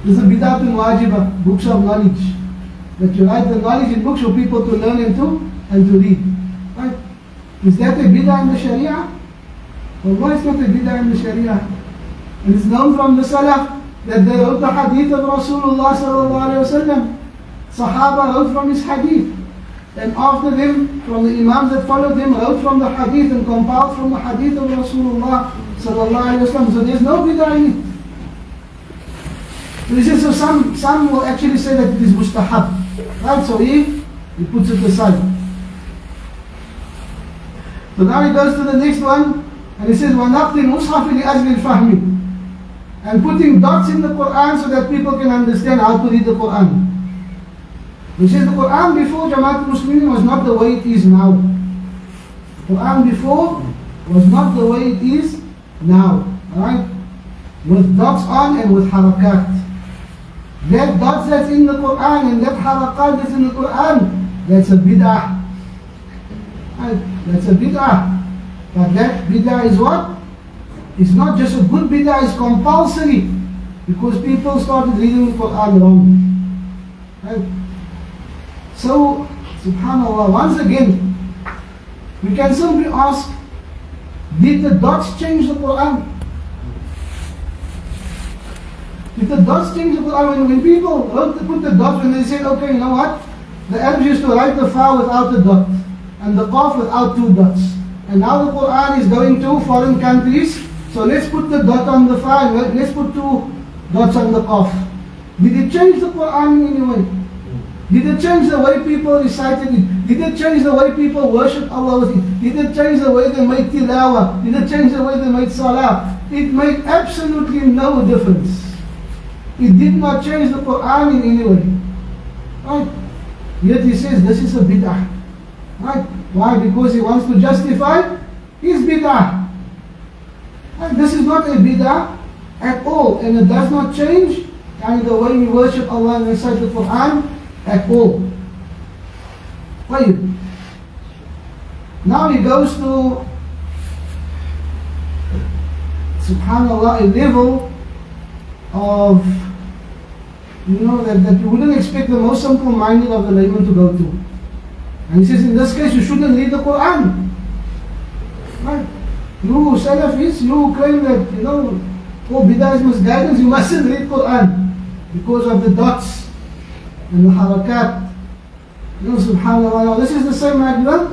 This is a bid'ah wajibah, books of knowledge. That you write the knowledge in books for people to learn and to read. Right? Is that a bid'ah in the Sharia? Well, it's not a bid'ah in the Sharia. And it's known from the Salaf that they wrote the hadith of Rasulullah sallallahu alayhi wa sallam. Sahaba wrote from his hadith. And after them, from the Imams that followed them, wrote from the hadith and compiled from the hadith of Rasulullah sallallahu alayhi wa sallam. So there's no bid'ah in it. So some will actually say that it is mustahab. Right? So he puts it aside. So now he goes to the next one, and he says, وَنَقْتِ الْمُصْحَفِ لِأَجْلِ الْفَهْمِ, and putting dots in the Quran so that people can understand how to read the Quran. He says the Quran before Jama'at Muslimin was not the way it is now. The Quran before was not the way it is now. Alright? With dots on and with harakat. That dots that's in the Quran and that harakat that's in the Quran, that's a bid'ah. Right? That's a bid'ah. But that bid'ah is what? It's not just a good bid'ah, it's compulsory. Because people started reading the Quran wrong. Right? So, subhanAllah, once again, we can simply ask, did the dots change the Quran? Did the dots change the Quran? When people put the dots, when they said, okay, you know what? The Arabs used to write the fa without the dot, and the qaf without 2 dots. And now the Quran is going to foreign countries, so let's put the dot on the fa, and let's put 2 dots on the qaf. Did it change the Quran in any way? Did it change the way people recited it? Did it change the way people worship Allah with it? Did it change the way they made tilawah? Did it change the way they made salah? It made absolutely no difference. It did not change the Quran in any way. Right? Yet he says this is a bid'ah. Right? Why? Because he wants to justify his bid'ah. And this is not a bid'ah at all, and it does not change the way we worship Allah and recite the Quran at all. طيب. Now he goes to, subhanallah, a level of, that you wouldn't expect the most simple-minded of the layman to go to. And he says, in this case, you shouldn't read the Quran. Right? You Salafis, you claim that, all bid'ah is misguidance, you mustn't read Quran because of the dots and the harakat. Subhanallah. This is the same idea.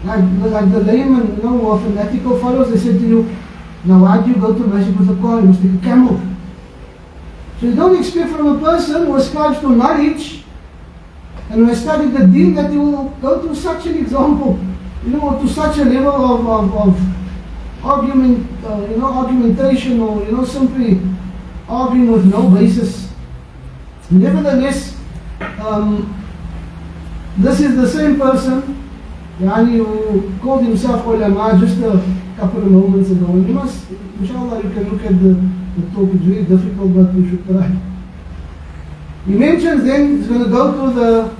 Like the layman, or fanatical followers, they say to you, now why do you go to masjid with a car? You must take a camel. So you don't expect from a person who ascribes to knowledge and who has studied the deen that he will go to such an example, or to such a level of argument, argumentation, or simply arguing with no basis. Nevertheless, this is the same person who called himself ulama just a couple of moments ago. And you must, inshallah, you can look at the talk. It's very difficult, but we should try. He mentions then, he's going to go to the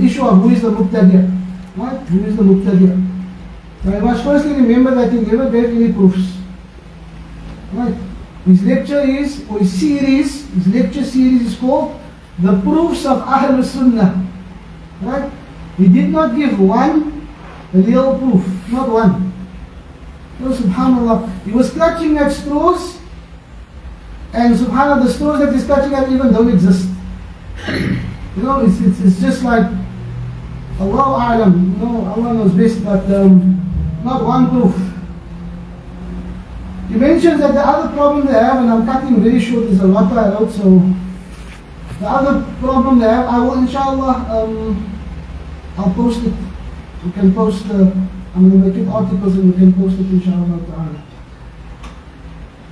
issue of who is the mubtadi'. Right? Who is the mubtadi'? Now you must firstly remember that he never gave any proofs. Right? His lecture is, or his lecture series is called The Proofs of Ahlul Sunnah. Right? He did not give one real proof, not one. Subhanallah, he was clutching at straws, and subhanallah, the straws that he's clutching at even don't exist. It's just like Allah A'lam, Allah knows best, but not one proof. He mentions that the other problem they have, and I'm cutting very short, there's a lot I wrote, so the other problem they have, I will inshallah, I'll post it. You can post, I'm going to make it articles and you can post it inshallah ta'ala.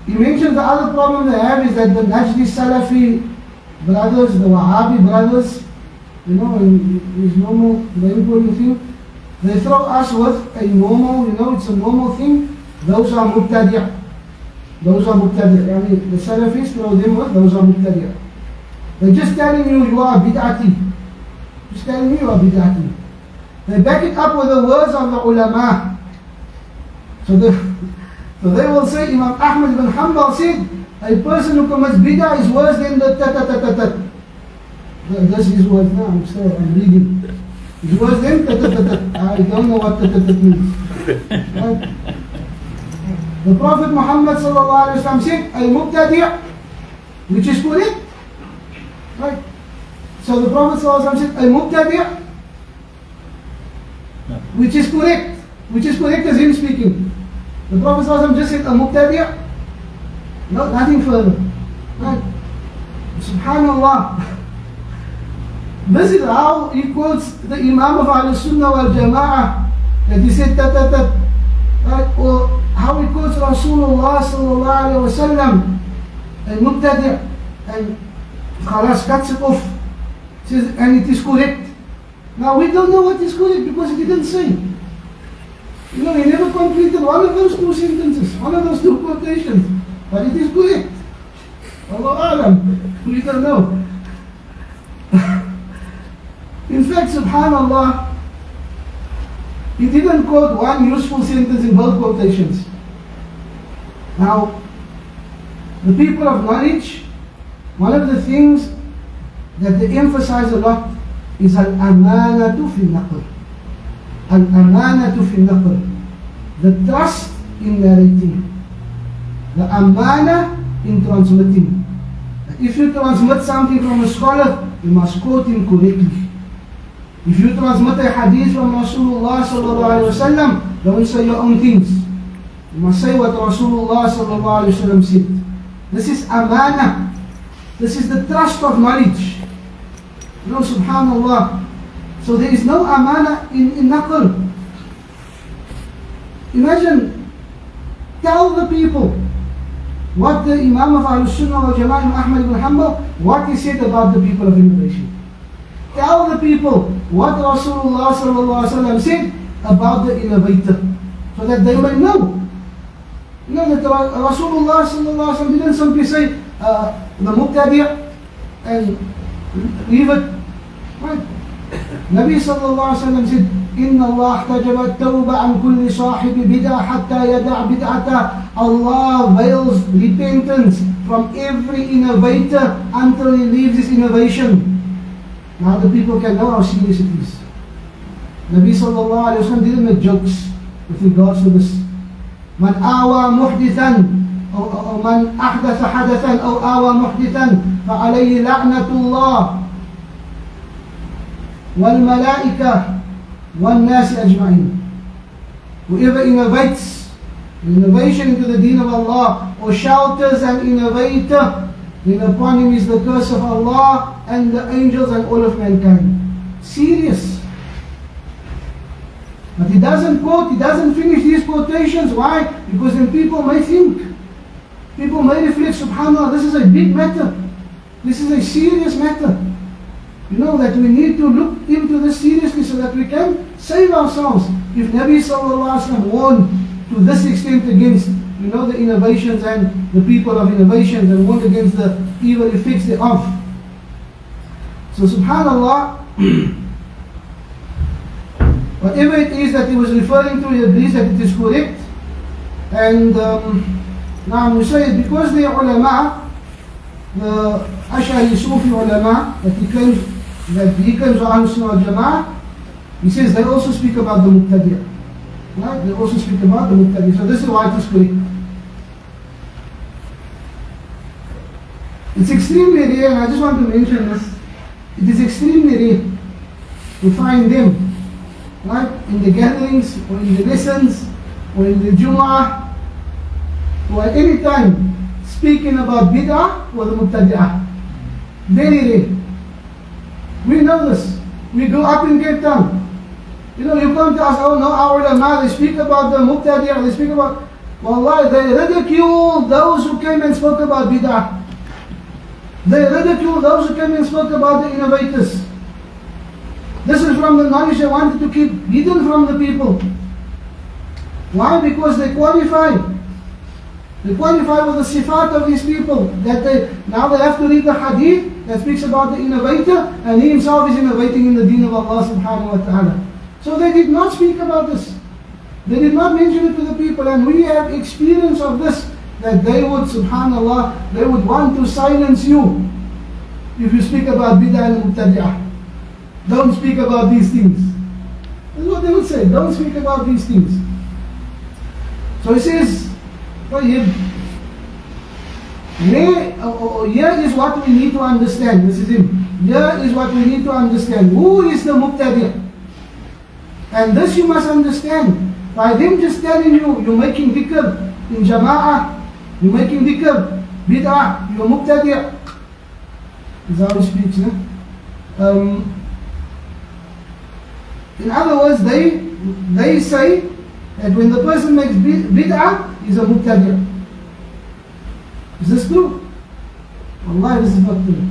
He mentioned the other problem they have is that the Najdi Salafi brothers, the Wahhabi brothers, and is normal, the important thing, they throw us with a normal, it's a normal thing, those are mubtadi'. Those are mubtadi'. The Salafis throw them with, those are mubtadi'. They're just telling you are bid'ati. Just telling you are bid'ati. They back it up with the words of the ulama. So they will say, Imam Ahmad ibn Hanbal said, a person who commits bid'ah is worse than the ta-ta-ta-ta-ta. This is words now, I'm reading. It's worse than ta-ta-ta-ta. I don't know what ta-ta-ta means. Right? The Prophet Muhammad sallallahu alaihi wasallam said, al-mubtadi', which is correct. Right? So the Prophet sallallahu alaihi wasallam said, al-mubtadi', which is correct as him speaking. The Prophet sallallahu alaihi wasallam just said, al-mubtadi', no, nothing further. Right? Subhanallah. This is how he quotes the Imam of Ahl-Sunnah wal Jama'ah, that he said ta-ta-ta. Right? Or how he quotes Rasulullah sallallahu alayhi wa sallam, al-mubtadi', and khalas cuts it off, says, and it is correct. Now we don't know what is correct because he didn't say. He never completed one of those two sentences, one of those two quotations, but it is correct. Allah Alam, we don't know. In fact, subhanallah, he didn't quote one useful sentence in both quotations. Now, the people of knowledge, one of the things that they emphasize a lot is al-amanatu fi naql. Al-amanatu fi naql. The trust in narrating. The amana in transmitting. If you transmit something from a scholar, you must quote him correctly. If you transmit a hadith from Rasulullah sallallahu alaihi wasallam, don't say your own things. You must say what Rasulullah sallallahu alaihi wasallam said. This is amana. This is the trust of knowledge. Subhanallah. So there is no amana in naql. Imagine, tell the people what the Imam of Ahl-Sunnah wal Jama'ah, Ahmad ibn Hanbal, what he said about the people of innovation. Tell the people what Rasulullah sallallahu alaihi wasallam said about the innovator, so that they will know. You know that Rasulullah sallallahu alaihi wasallam didn't simply say the mubtadi' and leave it. Right? Nabi sallallahu alaihi wasallam said, إن الله احتجب التوبة عن كل صاحب بدعة حتى يدع بدعته. Allah veils repentance from every innovator until he leaves his innovation. Now the people can know how serious it is. Nabi sallallahu alayhi wa sallam didn't make jokes with regards to this. من آوى محدثا أو من أحدث حدثا أو آوى محدثا فعليه لعنة الله والملائكة وَالنَّاسِ أَجْمَعِينَ. Whoever innovates innovation into the deen of Allah or shelters an innovator, then upon him is the curse of Allah and the angels and all of mankind. Serious. But he doesn't quote, he doesn't finish these quotations. Why? Because then people may think, people may reflect, subhanAllah, this is a big matter. This is a serious matter. You know that we need to look into this seriously so that we can save ourselves. If Nabi sallallahu alaihi wasallam warned to this extent against, you know, the innovations and the people of innovations, and warned against the evil effects thereof. So subhanallah, whatever it is that he was referring to, he agrees that it is correct. And now we say because the ulama, the Ash'ari Sufi ulama, that he claims of Ahlul Sunnah wal Jama'ah, he says they also speak about the Muqtadi'. Right? They also speak about the Muqtadi'. So this is why it is correct. It's extremely rare, and I just want to mention this. It is extremely rare to find them, right, in the gatherings or in the lessons or in the Jum'ah or at any time speaking about bid'ah or the Muqtadi'ah. Very rare. We know this. We grew up in Cape Town. You know, you come to us, oh no, our ulama, they speak about the Muqtadi'ah, they speak about, wallah, they ridicule those who came and spoke about bid'ah. They ridicule those who came and spoke about the innovators. This is from the knowledge they wanted to keep hidden from the people. Why? Because they qualify. They qualify with the sifat of these people. That now they have to read the hadith that speaks about the innovator, and he himself is innovating in the deen of Allah subhanahu wa ta'ala. So they did not speak about this. They did not mention it to the people, and we have experience of this, that they would, subhanallah, they would want to silence you if you speak about bid'ah and mubtadi'ah. Don't speak about these things. That's what they would say. Don't speak about these things. So he says, here is what we need to understand. This is him. Here is what we need to understand. Who is the mubtadi'? And this you must understand. By them just telling you, you're making dhikr in jama'ah, you're making dhikr, bid'ah, you're mubtadi'. Is how he speaks, no? In other words, they say that when the person makes bid'ah, he's a mubtadi'. Is this true? Wallahi, this is not true.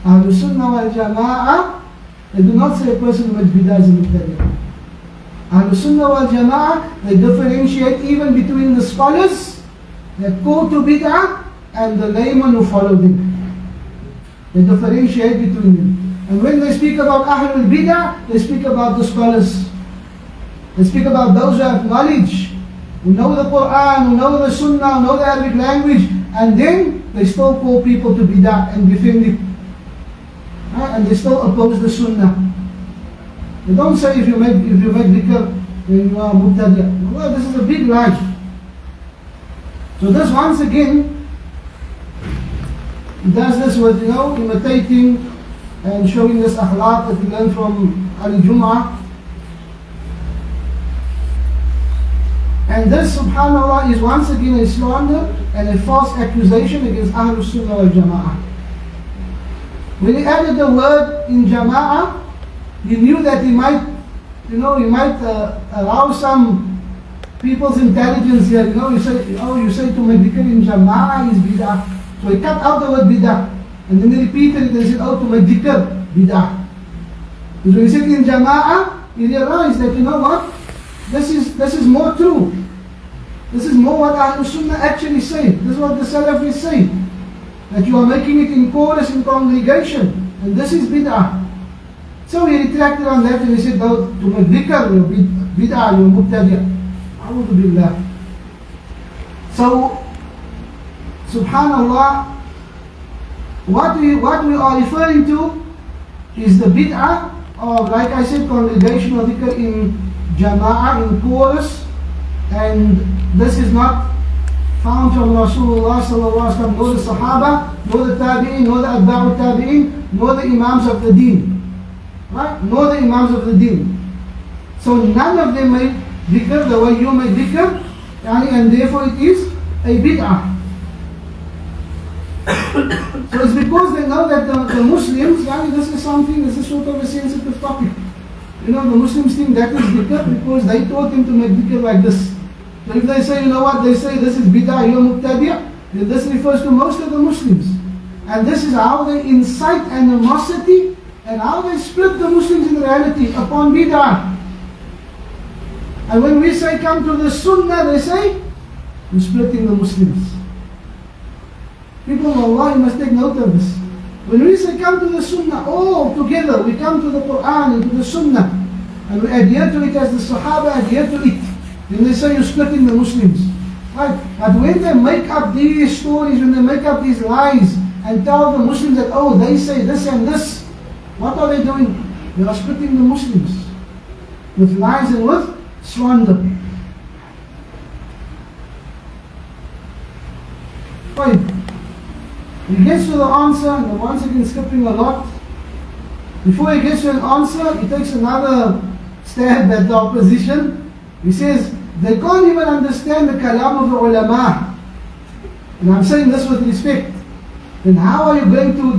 Ahlul Sunnah wal Jama'ah, they do not say a person who makes bid'ah is a mubtadi'. Ahlul Sunnah wal Jama'ah, they differentiate even between the scholars that go to bid'ah and the laymen who follow them. They differentiate between them. And when they speak about Ahlul Bid'ah, they speak about the scholars. They speak about those who have knowledge, who know the Quran, who know the Sunnah, who know the Arabic language, and then they still call people to Bid'ah and defend it. And they still oppose the Sunnah. They don't say if you make dhikr, then you are mubtadi'. Well, this is a big lie. So this once again, he does this with, imitating and showing this akhlaq that we learn from Ali Jum'ah. And this, subhanAllah, is once again a slander and a false accusation against Ahlul Sunnah wal Jama'ah. When he added the word in Jama'ah, he knew that he might allow some people's intelligence here. You say to make dhikr in Jama'ah is bid'ah. So he cut out the word bid'ah. And then he repeated it and said, to make dhikr, bid'ah. Because when he said in Jama'ah, he realized that, This is more true. This is more what Ahlul Sunnah actually say. This is what the Salafis say. That you are making it in chorus, in congregation. And this is bid'ah. So he retracted on that and he said, no, to make dhikr, you're bid'ah, you're mubtadi'. A'udhu billah. So, subhanallah, what we are referring to is the bid'ah of, like I said, congregational dhikr in jama'ah, in chorus. And this is not found from Rasulullah sallallahu alaihi wasallam, nor the Sahaba, nor the Tabi'in, nor the Atba'u Tabi'in, nor the Imams of the Deen. Right? Nor the Imams of the Deen. So none of them made dhikr the way you make dhikr, and therefore it is a bid'ah. So it's because they know that the Muslims, this is something, this is sort of a sensitive topic. You know, the Muslims think that is dhikr because they taught them to make dhikr like this. So if they say, you know what, they say this is bid'ah, you're mubtadi', then this refers to most of the Muslims. And this is how they incite animosity and how they split the Muslims in reality upon bid'ah. And when we say come to the sunnah, they say, you're splitting the Muslims. People of Allah, you must take note of this. When we say come to the sunnah, all together, we come to the Quran and to the sunnah, and we adhere to it as the Sahaba adhere to it, then they say you're splitting the Muslims. Right? But when they make up these stories, when they make up these lies, and tell the Muslims that, oh, they say this and this, what are they doing? They are splitting the Muslims with lies and with slander. Right. He gets to the answer, and once again skipping a lot. Before he gets to an answer, he takes another stab at the opposition. He says, they can't even understand the kalam of the ulama. And I'm saying this with respect. Then how are you going to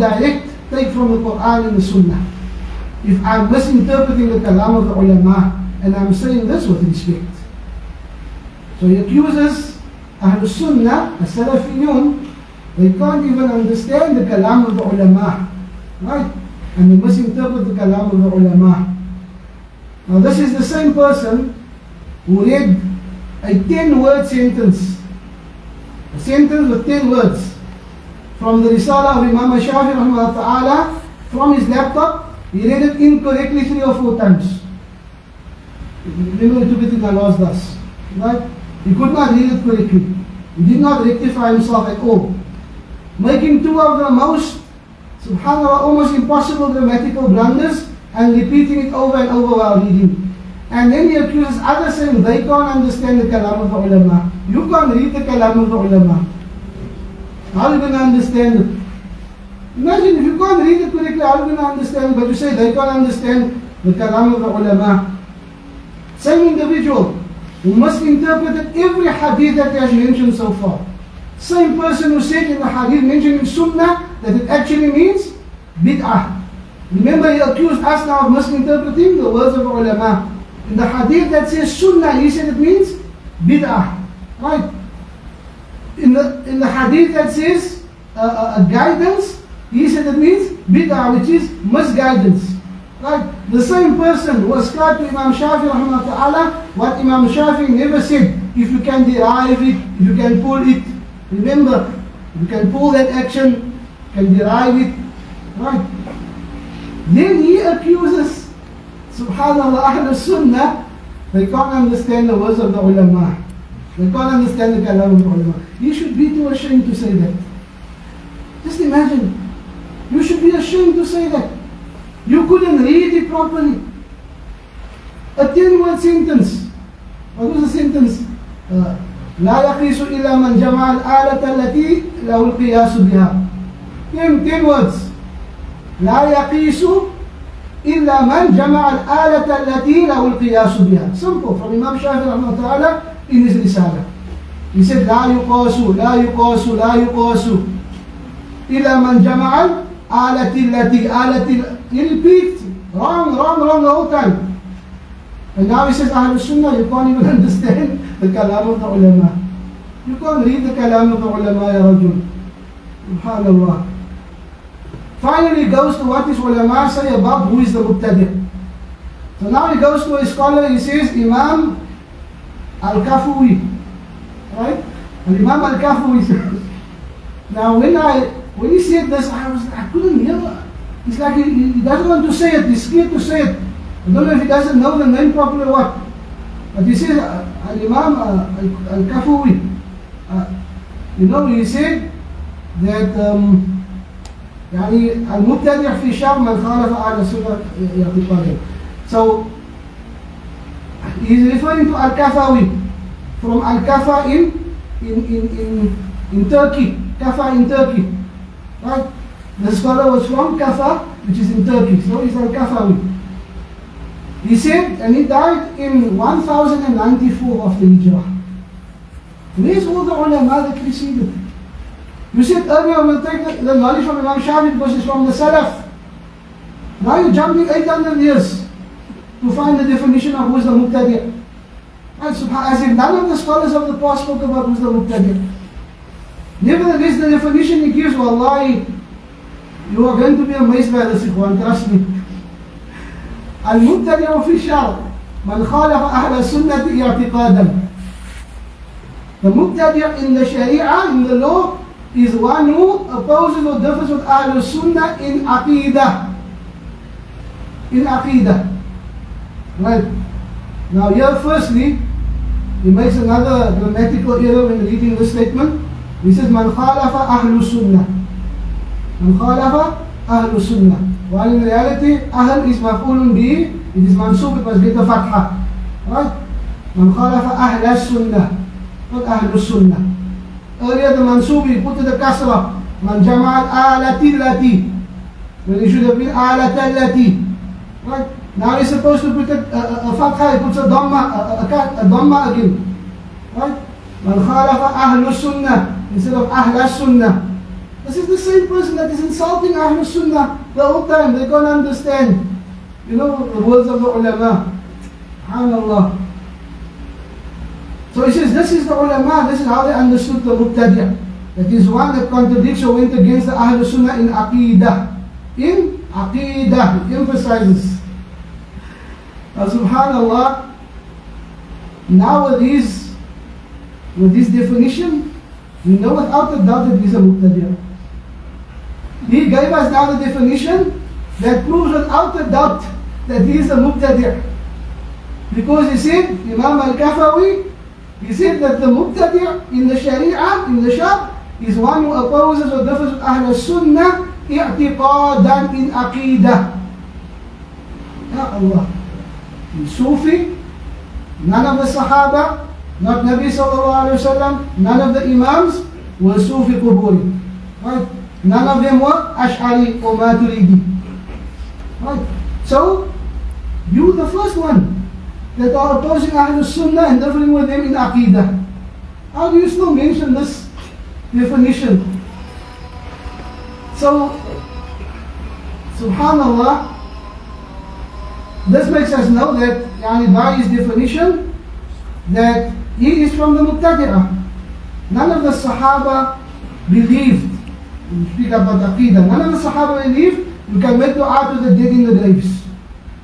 take from the Quran and the Sunnah? If I'm misinterpreting the kalam of the ulama, and I'm saying this with respect. So he accuses Ahlul Sunnah, as-Salafiyun, they can't even understand the kalam of the ulama. Right? And they misinterpret the kalam of the ulama. Now this is the same person who read a 10-word sentence. A sentence with 10 words. From the Risala of Imam Shafi rahimahullah ta'ala, from his laptop, he read it incorrectly 3 or 4 times. Remember, he took it in the last dust. Right? He could not read it correctly. He did not rectify himself at all. Making 2 of the most, subhanAllah, almost impossible grammatical blunders and repeating it over and over while reading. And then he accuses others saying they can't understand the kalam of the ulama. You can't read the kalam of the ulama. How are you going to understand it? Imagine if you can't read it correctly, how are you going to understand it? But you say they can't understand the kalam of the ulama. Same individual who must interpret every hadith that he has mentioned so far. Same person who said in the hadith mentioned in sunnah that it actually means bid'ah. Remember, he accused us now of misinterpreting the words of the ulama. In the hadith that says sunnah, he said it means bid'ah. Right? In the hadith that says guidance, he said it means bid'ah, which is misguidance. Right? The same person who ascribed to Imam Shafi rahimahullah ta'ala what Imam Shafi never said. If you can derive it, if you can pull it, remember, if you can pull that action, you can derive it. Right? Then he accuses, subhanallah, Ahlul Sunnah, they can't understand the words of the ulama. They can't understand the kalam of the ulama. You should be too ashamed to say that. Just imagine. You should be ashamed to say that. You couldn't read it properly. A 10-word sentence. What was the sentence? لا يقيس إلا من جمع الآلة التي له القياس بها. 10 words. لا يقيس إلا من جمع الآلة التي له القياس بها. Simple. From Imam Shafi rahimahullah ta'ala in his Risala. He said لا يقاس لا يقاس لا يقاس إلا من جمع الآلة التي he repeats wrong the whole time. And now he says Ahlul Sunnah, you can't even understand the kalam of the ulama. You can't read the kalam of the ulama, ya rajul. Subhanallah. Finally he goes to what his ulama say about who is the mubtadi'. So now he goes to a scholar, he says Imam Al-Kafui. Right? And Imam Al-Kafawi said, now when he said this, I couldn't hear. It's like he doesn't want to say it, he's scared to say it. I don't know if he doesn't know the name properly or what. But he said, Imam Al-Kafawi, he said that يعني المبتدع في شر من خالف أهل السنة اعتقادا. So he's referring to Al-Kafawi from Al-Kafa in Turkey, Kafa in Turkey, right? The scholar was from Kafa, which is in Turkey, so he's Al-Kafawi. He said, and he died in 1094 of the Hijrah. Where's all the ulama that preceded? You said earlier we'll take the knowledge from Imam Shafi because it's from the Salaf. Now you're jumping 800 years to find the definition of who is the Muqtadi'. As if none of the scholars of the past spoke about who is the Muqtadi'. Nevertheless, the definition he gives, wallahi, you are going to be amazed by this, ikhwan, trust me. Al-Muqtadi' fi shar man khalafa ahla sunnati i'tiqadan. The Muqtadi' in the Sharia, in the law, is one who opposes or differs with Ahlul Sunnah in Aqidah. In Aqidah. Right. Now here firstly, he makes another grammatical error when reading this statement. He says, Man khalafa Ahlul Sunnah. Man khalafa Ahlul Sunnah. While in reality, Ahl is maf'ulun bi, it is mansub, it must get a fatha. Right? Man khalafa Ahlul Sunnah. Not Ahlul Sunnah. Earlier the mansubi put to the kasra, man jama'al alati lati, when it should have been alata lati. Right? Now he's supposed to put a fatha, he puts a dhamma again. Right? Man khalafa ahlus sunnah instead of ahlas sunnah. This is the same person that is insulting ahlus sunnah the whole time. They can't understand, the words of the ulama. SubhanAllah. So he says, this is the ulama, this is how they understood the Muqtadi'. That is one that contradicts or went against the Ahlul Sunnah in Aqidah. In Aqidah, he emphasizes. Now subhanAllah, now with this definition, we know without a doubt that he's a Muqtadi'. He gave us now the definition that proves without a doubt that he is a Muqtadi'. Because he said, Imam Al-Kafawi, he said that the Muqtadi' in the Sharia, in the Shar, is one who opposes or differs with Ahl Sunnah i'tiqadan in Aqidah. Ya Allah. In Sufi, none of the Sahaba, not Nabi sallallahu alayhi wa sallam, none of the Imams were Sufi Quburi. Right? None of them were Ash'ari or Maturidi. Right? So, you the first one that are opposing Ahlul Sunnah and differing with them in Aqidah. How do you still mention this definition? So, subhanAllah, this makes us know that, by his definition, that he is from the Muqtadi'ah. None of the Sahaba believed, we speak about Aqidah, none of the Sahaba believed you can make dua to the dead in the graves.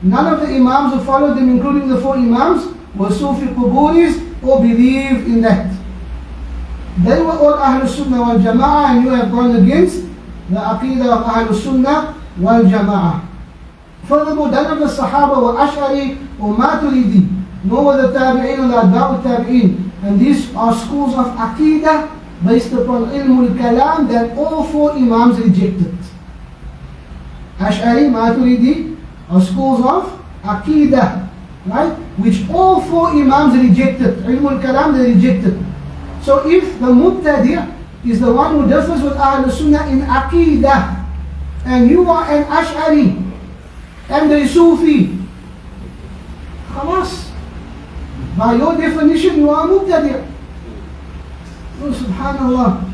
None of the Imams who followed them, including the 4 Imams, were Sufi Quburis or believed in that. They were all Ahlul Sunnah wal Jama'ah, and you have gone against the Aqidah of Ahlul Sunnah wal Jama'ah. Furthermore, none of the Sahaba were Ash'ari or Maturidi, nor were the Tabi'in or the Atba'u Tabi'in. And these are schools of Aqidah based upon Ilmul Kalam that all 4 Imams rejected. Ash'ari, Maturidi, are schools of Aqidah, right? Which all 4 Imams rejected. Ilmul Kalam they rejected. So if the Muqtadi' is the one who differs with Ahlul Sunnah in Aqidah, and you are an Ash'ari and a Sufi, khalas, by your definition you are Muqtadi'. Oh, subhanAllah.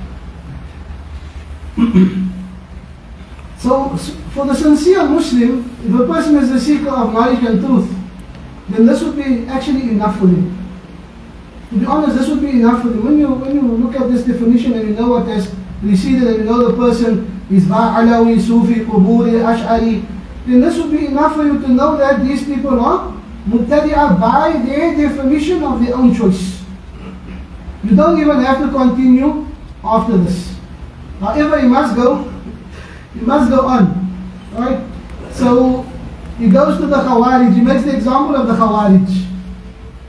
So, for the sincere Muslim, if a person is a seeker of knowledge and truth, then this would be actually enough for him. To be honest, this would be enough for him. When you look at this definition and you know what has preceded and you know the person is Ba'alawi, Sufi, Quburi, Ash'ari, then this would be enough for you to know that these people are Muqtadi'ah by their definition of their own choice. You don't even have to continue after this. However, you must go on. Right? So he goes to the Khawarij. He makes the example of the Khawarij.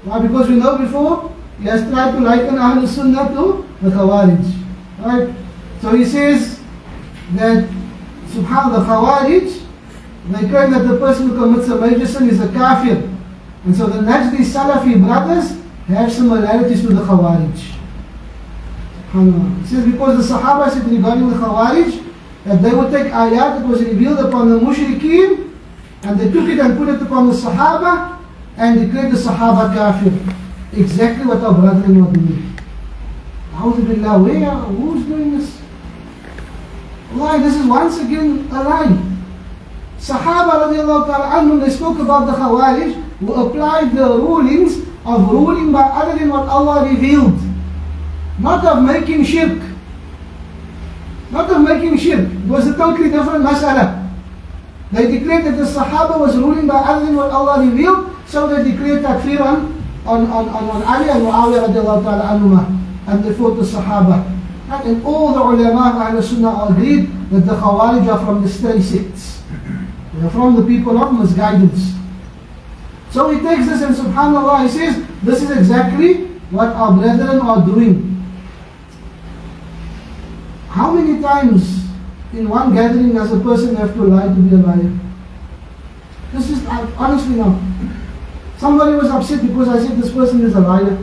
Why? Because we know before, he has tried to liken Ahlul Sunnah to the Khawarij. Right? So he says that subhanallah, the Khawarij, they claim that the person who commits a major sin is a kafir. And so the Najdi Salafi brothers have similarities to the Khawarij. He says because the Sahaba said regarding the Khawarij that they would take ayat that was revealed upon the mushrikeen and they took it and put it upon the Sahaba and declared the Sahaba kafir. Exactly what our brethren were doing. A'udhu billah, who's doing this? Why? This is once again a lie. Sahaba radiallahu ta'ala anhum, they spoke about the Khawarij who applied the rulings of ruling by other than what Allah revealed. Not of making shirk. Not of making shirk. It was a totally different mas'ala. They declared that the Sahaba was ruling by other than what Allah revealed, so they declared takfir on Ali and Muawiyah radiallahu ta'ala anhuma, and they fought the Sahaba. And all the ulama of Ahlul Sunnah agreed that the Khawarij are from the stray sects. They are from the people of misguidance. So he takes this and subhanallah, he says, this is exactly what our brethren are doing. How many times in one gathering does a person have to lie to be a liar? This is, honestly now, somebody was upset because I said this person is a liar.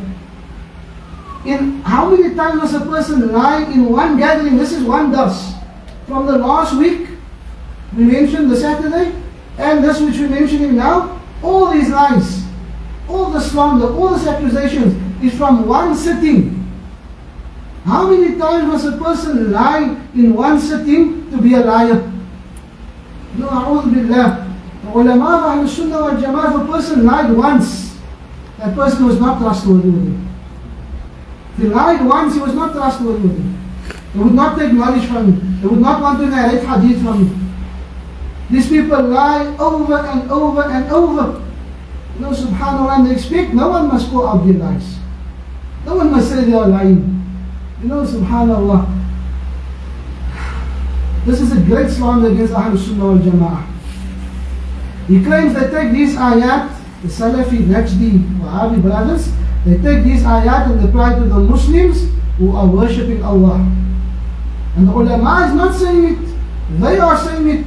In how many times does a person lie in one gathering? This is one dars. From the last week, we mentioned the Saturday, and this which we're mentioning now, all these lies, all the slander, all these accusations is from one sitting. How many times must a person lie in one sitting to be a liar? No, a'udhu billah. The ulama of Ahlul Sunnah wal Jama'ah, if a person lied once, that person was not trustworthy with him. If he lied once, he was not trustworthy with him. They would not take knowledge from him. They would not want to narrate hadith from him. These people lie over and over and over. You know, subhanAllah, and they expect no one must go out their lies. No one must say they are lying. You know, subhanAllah. This is a great slander against Ahlul Sunnah wal Jama'ah. He claims they take these ayat, the Salafi, Najdi, Wahhabi brothers, they take these ayat and apply to the Muslims who are worshipping Allah. And the ulama is not saying it, they are saying it.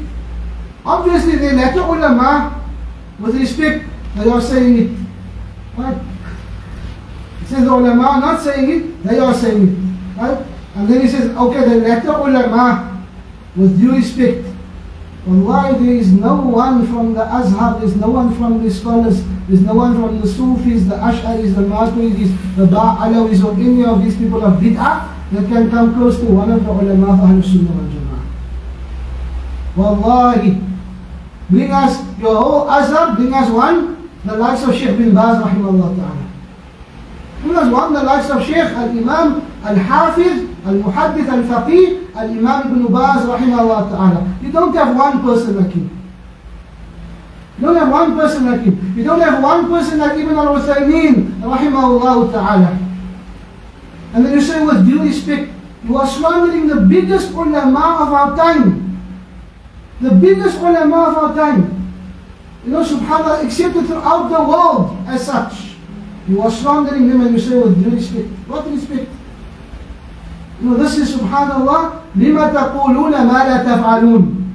Obviously, the latter ulama, with respect, they are saying it. Right? He says the ulama are not saying it, they are saying it. Right? And then he says, okay, the latter ulama, with due respect, wallahi, there is no one from the Azhar, there is no one from the scholars, there is no one from the Sufis, the Ash'aris, the Maturidis, the Ba'alawis, or any of these people of bid'ah that can come close to one of the ulama of Ahlul Sunnah wal Jama'ah. Wallahi, bring us your whole Azhar, bring us one, the likes of Sheikh bin Baz rahimahullah ta'ala. Bring us one, the likes of Sheikh al-Imam al-Hafiz, al-Muhaddith al-Faqih, al-Imam ibn Baz rahimahullah ta'ala. You don't have one person like him. You don't have one person like him. You don't have one person like Ibn al-Uthaymeen rahimahullah ta'ala. And then you say with due respect, you are slandering the biggest ulama of our time. The biggest ulama of our time. You know, subhanAllah, accepted throughout the world as such. You are slandering them and you say with due respect. What respect? You know, this is subhanAllah, لِمَ تَقُولُونَ مَا لَا تَفْعَلُونَ.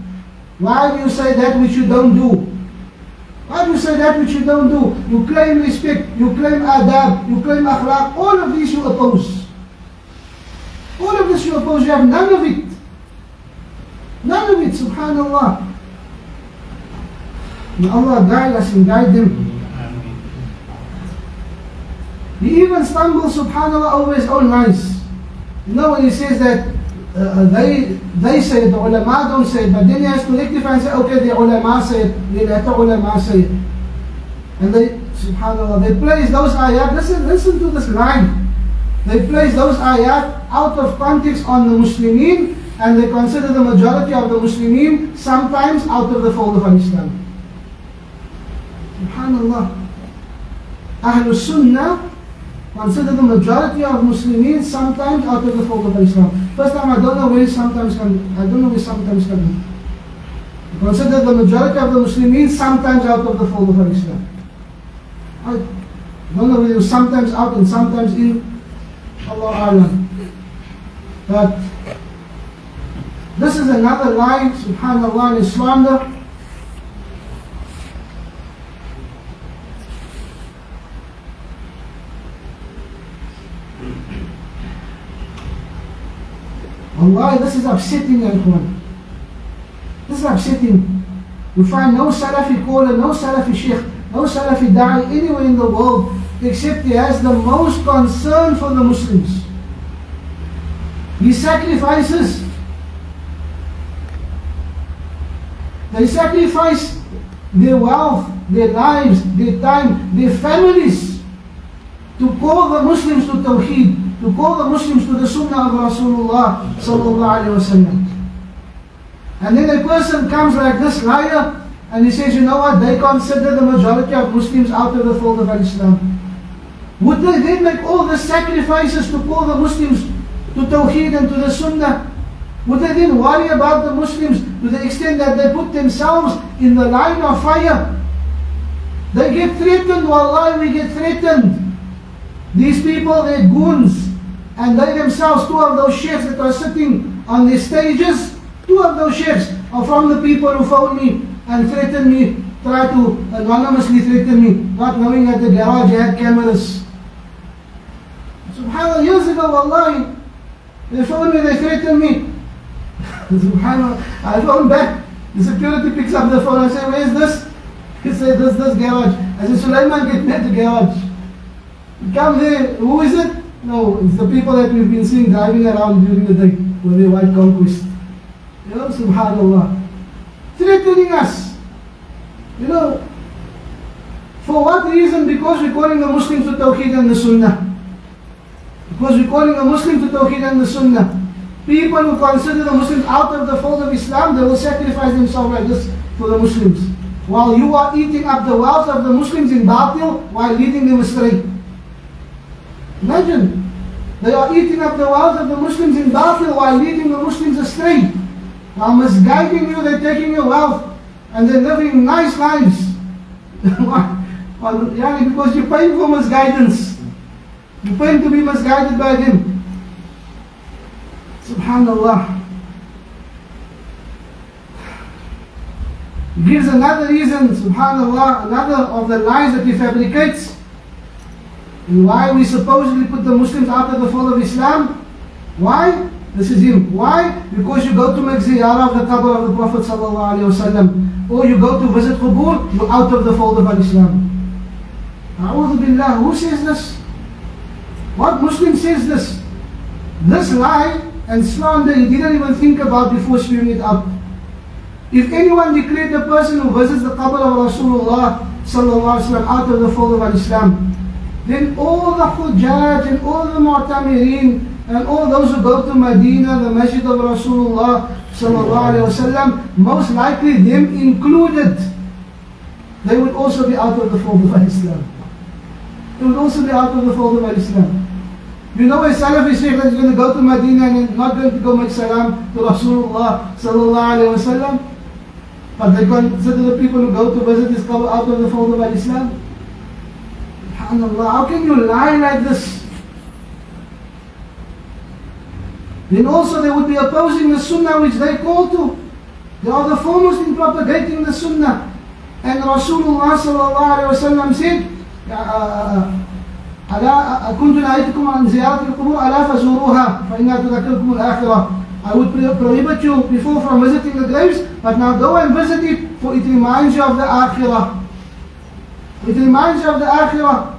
Why do you say that which you don't do? Why do you say that which you don't do? You claim respect, you claim adab, you claim akhlaq, all of these you oppose. All of this you oppose, you have none of it. None of it, subhanAllah. May Allah guide us and guide them. He even stumbles, subhanAllah, over his own lies. You know when he says that they say it, the ulama don't say it, but then he has to rectify and say, okay, the ulama say it, the later ulama say it. And they, subhanAllah, they place those ayat, listen to this line. They place those ayat out of context on the Muslimin, and they consider the majority of the Muslimin sometimes out of the fold of Islam. Subhanallah. Ahlul Sunnah, consider the majority of Muslims sometimes out of the fold of Islam. First time, I don't know where sometimes can be. Consider the majority of the Muslims sometimes out of the fold of Islam. I don't know whether it was sometimes out and sometimes in. Allah Alam. But this is another lie, subhanAllah, and slander. Allah, this is upsetting, everyone. This is upsetting. You find no Salafi caller, no Salafi Sheikh, no Salafi Da'i anywhere in the world except he has the most concern for the Muslims. He sacrifices. They sacrifice their wealth, their lives, their time, their families to call the Muslims to Tawheed, to call the Muslims to the Sunnah of Rasulullah sallallahu alaihi wasallam. And then a person comes like this liar and he says, you know what, they consider the majority of Muslims out of the fold of Islam. Would they then make all the sacrifices to call the Muslims to Tawheed and to the Sunnah? Would they then worry about the Muslims to the extent that they put themselves in the line of fire? They get threatened, wallahi, we get threatened. These people, they're goons. And they themselves, two of those sheikhs that are sitting on the stages, two of those sheikhs are from the people who phoned me and threatened me, tried to anonymously threaten me, not knowing that the garage had cameras. SubhanAllah, years ago, wallahi, they phoned me, they threatened me. SubhanAllah, I phone back, the security picks up the phone, I say, where is this? He said, this garage. I said, Sulaiman, get me at the garage. Come there, who is it? No, it's the people that we've been seeing driving around during the day with their white conquest. You know, SubhanAllah. Threatening us. You know, for what reason? Because we're calling the Muslims to Tawheed and the Sunnah. Because we're calling the Muslims to Tawheed and the Sunnah. People who consider the Muslims out of the fold of Islam, they will sacrifice themselves like this for the Muslims. While you are eating up the wealth of the Muslims in batil while leading them astray. Imagine, they are eating up the wealth of the Muslims in batil while leading the Muslims astray. While misguiding you, they're taking your wealth and they're living nice lives. Because you're paying for misguidance. You're paying to be misguided by them. Subhanallah. He gives another reason, subhanallah, another of the lies that he fabricates, and why we supposedly put the Muslims out of the fold of Islam. Why? This is him. Why? Because you go to make ziyarah of the qabr of the Prophet sallallahu alaihi wasallam, or you go to visit qubur, you're out of the fold of Islam. A'udhu billah. Who says this? What Muslim says this? This lie and slander he didn't even think about before spewing it out. If anyone declared the person who visits the qabr of Rasulullah sallallahu alaihi wasallam out of the fold of Islam, then all the Hujjaj and all the Mu'tamirin and all those who go to Medina, the Masjid of Rasulullah sallallahu alaihi wasallam, most likely them included, they would also be out of the fold of Islam. They would also be out of the fold of Islam. You know a Salafi Sheikh that's going to go to Medina and not going to go make salam to Rasulullah sallallahu alaihi wasallam, but they consider the people who go to visit his qabr out of the fold of Islam? SubhanAllah, how can you lie like this? Then also they would be opposing the Sunnah which they call to. They are the foremost in propagating the Sunnah. And Rasulullah sallallahu alaihi wasallam said, كنت نهيتكم عن زيارة القبور ألا فزوروها فإنها تذكركم الآخرة. I would prohibit you before from visiting the graves, but now go and visit it, for it reminds you of the Akhirah. It reminds you of the Akhirah.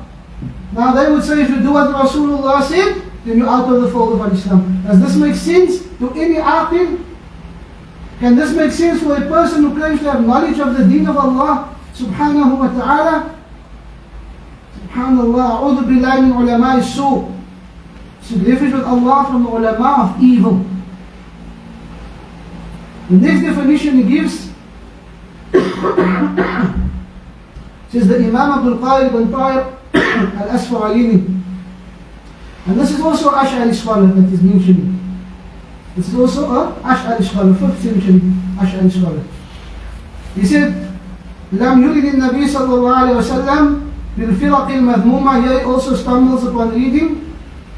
Now they would say, if you do what Rasulullah said, then you're out of the fold of Islam. Does this make sense to any aqil? Can this make sense for a person who claims to have knowledge of the deen of Allah subhanahu wa ta'ala? Subhanallah, a'udhu billahi min ulama is-su'. Seek refuge with Allah from the ulama of evil. The next definition he gives says the Imam Abdul Qadir bin Tahir al-Asfa'alini, And this is also an Ash'ari scholar that is mentioning. This is also an Ash'ari scholar, 5th century Ash'ari scholar. He said, لم يرد النبي صلى الله عليه وسلم بالفرق المذمومة. Here he also stumbles upon reading.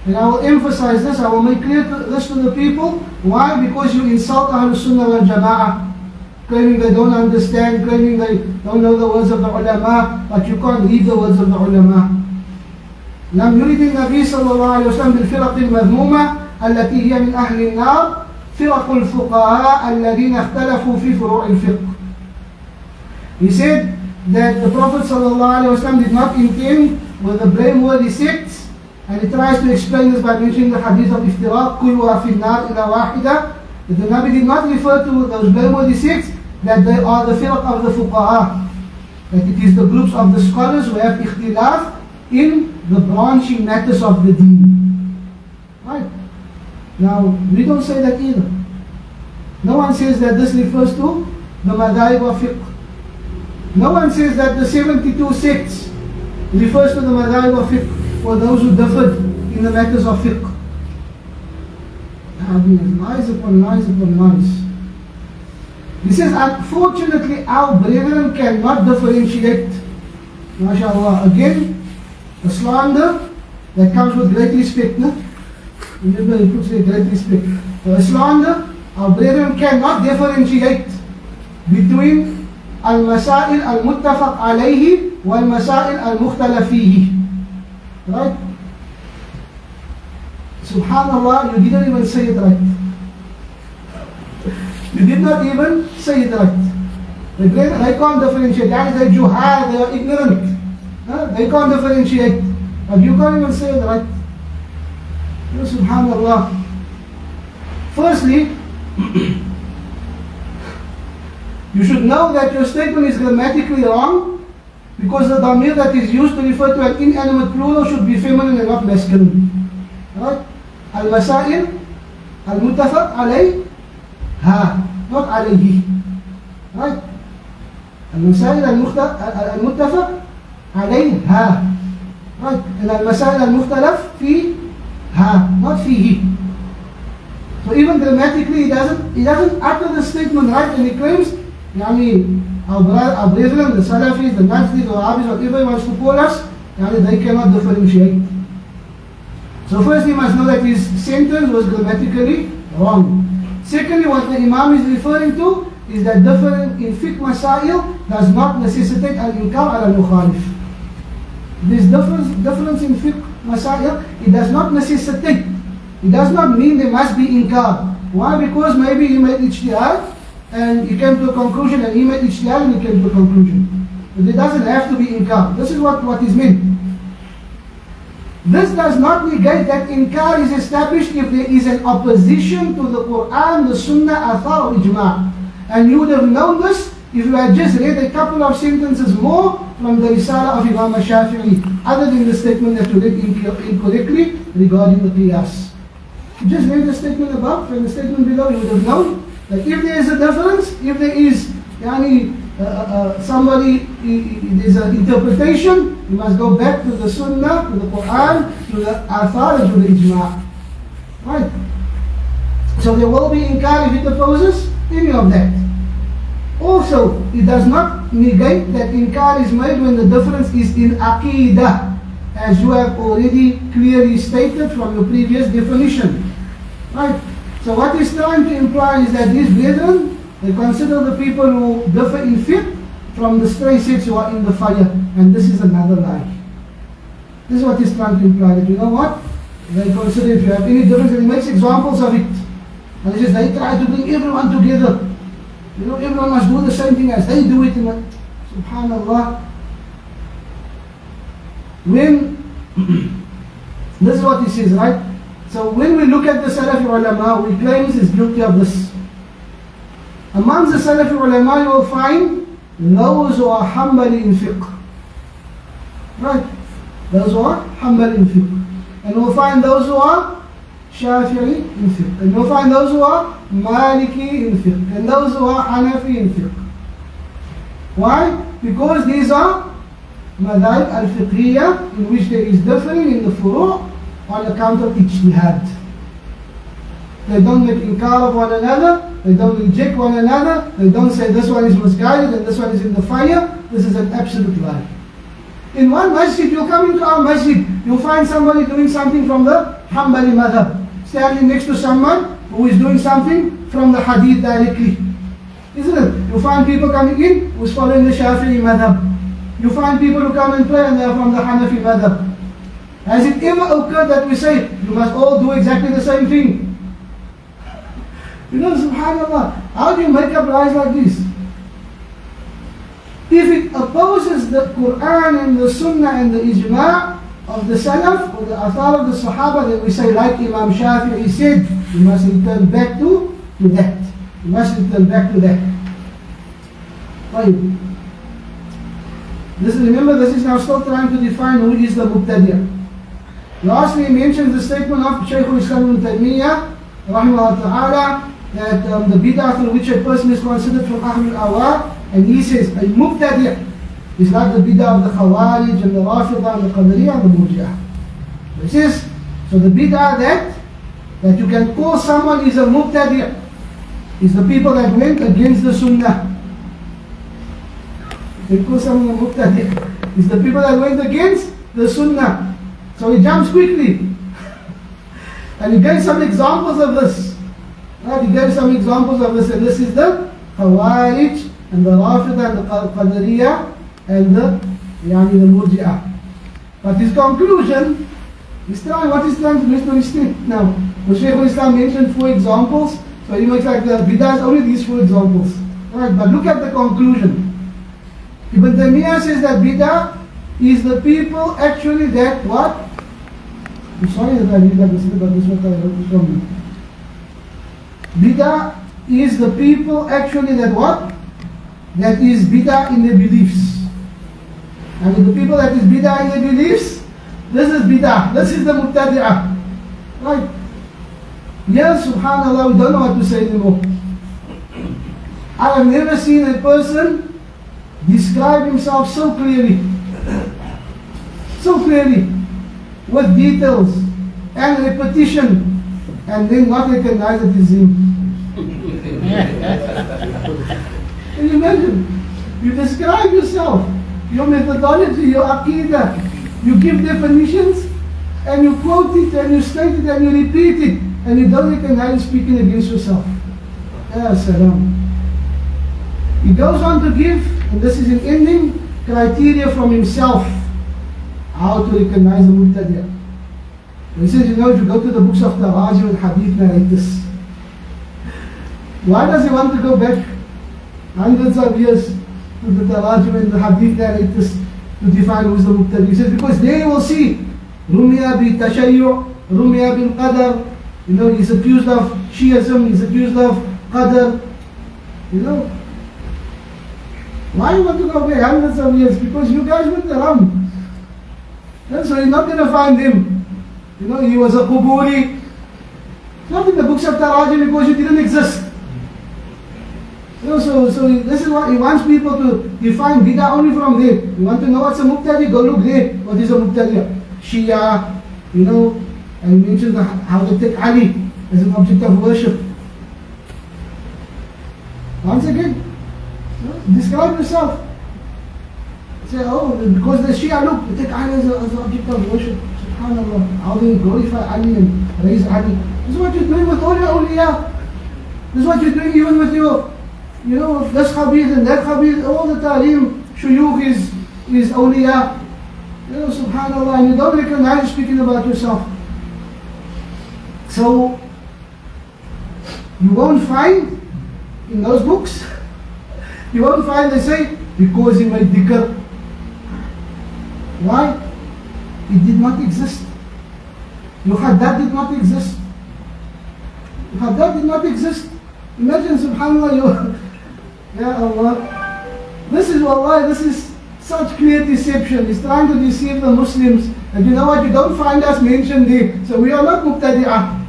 And I will emphasize this, I will make clear this to the people. Why? Because you insult Ahlul Sunnah wal Jama'ah, claiming they don't understand, claiming they don't know the words of the ulama, but you can't read the words of the ulama. لم يرد النبي صلى الله عليه وسلم بالفرق المذمومة التي هي من أهل النار فرق الفقهاء الذين اختلفوا في فروع الفقه. He said that the Prophet ﷺ did not intend with the blameworthy sects, and he tries to explain this by mentioning the hadith of iftiraq kulluha fi an-nar ila wahida, that the Nabi did not refer to those blameworthy sects, that they are the firq of the fuqaha, that it is the groups of the scholars who have ikhtilaf in the branching matters of the deen. Right? Now, we don't say that either. No one says that this refers to the madhaib of fiqh. No one says that the 72 sects refers to the madhaib of fiqh, or those who differed in the matters of fiqh. I mean, lies upon lies upon lies. He says, unfortunately, our brethren cannot differentiate. MashaAllah. Again, a slander that comes with great respect. No? Remember, he puts there great respect. For a slander, our brethren cannot differentiate between al-masail al-muttafaq alayhi wal-masail al-mukhtalaf fihi. Right? Subhanallah, you didn't even say it right. You did not even say it right. The brethren, they can't differentiate. That is a juhal, they are ignorant. They can't differentiate. But you can't even say it right. Subhanallah. Firstly, you should know that your statement is grammatically wrong, because the damir that is used to refer to an inanimate plural should be feminine and not masculine. Right? Al-masail al-muttafaq alayha, not alayhi. Right? Al-masail al-muttafaq alayha. Right? And al-masail al-mukhtalaf fiha, not fihi. So even grammatically, he doesn't utter the statement right, and he claims, our brethren, the Salafis, the Najlis, the Wahhabis, whatever he wants to call us, they cannot differentiate. So first he must know that his sentence was grammatically wrong. Secondly, what the Imam is referring to is that difference in fiqh masail does not necessitate al-inkar al-mukhalif. This difference in fiqh masail, it does not necessitate. It does not mean there must be inkar. Why? Because maybe he made ijtihad and he came to a conclusion, and he made ijtihad and he came to a conclusion. But it doesn't have to be inkar. This is what is meant. This does not negate that inkar is established if there is an opposition to the Quran, the Sunnah, Athar, or Ijma'. And you would have known this if you had just read a couple of sentences more from the Risala of Imam Shafi'i, other than the statement that you read incorrectly regarding the Qiyas. You just read the statement above and the statement below, you would have known that if there is a difference, if there is there's an interpretation, you must go back to the Sunnah, to the Quran, to the Athar, and to the Ijma'. Right? So there will be inkar if it opposes any of that. Also, it does not negate that inkar is made when the difference is in aqidah, as you have already clearly stated from your previous definition. Right? So what he's trying to imply is that these brethren, they consider the people who differ in fiqh from the stray sects who are in the fire. And this is another lie. This is what he's trying to imply, that you know what? They consider if you have any difference, and he makes examples of it. And he says they try to bring everyone together. Everyone must do the same thing as they do it. Subhanallah. This is what he says, right? So when we look at the Salafi ulama, we claim is guilty of this. Amongst the Salafi ulama, you will find those who are Hanbali in fiqh. Right? Those who are Hanbali in fiqh. And we'll find those who are Shafi'i in fiqh. And we'll find those who are Maliki in fiqh. And those who are Hanafi in fiqh. Why? Because these are madhab al-fiqhiyya, in which there is differing in the furu', on account of ijtihad. They don't make inkar of one another, they don't reject one another, they don't say this one is misguided and this one is in the fire. This is an absolute lie. In one masjid, you'll come into our masjid, you'll find somebody doing something from the Hanbali madhab, standing next to someone who is doing something from the hadith directly. Isn't it? You find people coming in who's following the Shafi'i madhab. You find people who come and pray and they are from the Hanafi madhab. Has it ever occurred that we say, you must all do exactly the same thing? You know, subhanAllah, how do you make up lies like this? If it opposes the Quran and the Sunnah and the Ijma' of the Salaf or the Athar of the Sahaba, then we say, like Imam Shafi'i said, you must return back to that. You must return back to that. Right. Remember, this is now still trying to define who is the Mubtadi'. Lastly, he mentions the statement of Sheikh al-Islam ibn Taymiyyah, rahimahullah ta'ala, that the bid'ah through which a person is considered from Ahlul Awar, and he says, a Mubtadi' is like the bid'ah of the Khawarij and the Rafidah and the Qadariyah and the Murji'ah. He says, so the bid'ah that you can call someone is a Mubtadi' is the people that went against the Sunnah. You call someone a Mubtadi' is the people that went against the Sunnah. So he jumps quickly. And he gave some examples of this. Right? He gave some examples of this. And this is the Khawarij and the Rafidah and the Qadariyah and the Murji'ah. But his conclusion, what he's trying to make no mistake now. The Shaykh al-Islam mentioned 4 examples. So he makes like the bid'ah is only these 4 examples. Right? But look at the conclusion. Ibn Taymiyyah says that bid'ah is the people actually that what? I'm sorry that I read that, but this is what I wrote from you. Bid'ah is the people actually that what? That is bid'ah in their beliefs. And the people that is bid'ah in their beliefs, this is bid'ah, this is the mubtadi'ah. Right? Yes, subhanAllah, we don't know what to say anymore. I have never seen a person describe himself so clearly, with details and repetition, and then not recognize it is him. Can you imagine? You describe yourself, your methodology, your aqidah, you give definitions, and you quote it, and you state it, and you repeat it, and you don't recognize speaking against yourself. Ya salam. He goes on to give, and this is an ending, criteria from himself, how to recognize the mubtadi'. He says, if you go to the books of Tarajim and Hadith narrators, why does he want to go back hundreds of years to the Tarajim and the Hadith narrators to define who is the mubtadi'? He says, because they will see, Rumiya bi tashayyu', Rumiya bil qadar, he's accused of Shi'ism, he's accused of qadar, Why you want to go back hundreds of years? Because you guys went around. And so you're not going to find him. He was a Quburi. Not in the books of Tarajim because you didn't exist. So this is what he wants people to define bid'ah only from there. You want to know what's a mubtadi'? Go look there. What is a mubtadi'? Shia, and he mentions how they take Ali as an object of worship. Once again, describe yourself. Say, because the Shia look, they take Ali as an object of worship. SubhanAllah, how they glorify Ali and raise Ali. This is what you're doing with all your awliya. This is what you're doing even with your, this khabith and that khabith, all the ta'lim, shuyukh is awliya. SubhanAllah, and you don't recognize speaking about yourself. So, you won't find in those books, you won't find they say, because he made dhikr. Why? It did not exist. Haddad did not exist. Haddad did not exist. Imagine, subhanAllah, Ya Allah. This is such clear deception. He's trying to deceive the Muslims. And you know what? You don't find us mentioned there. So we are not mubtadi'ah.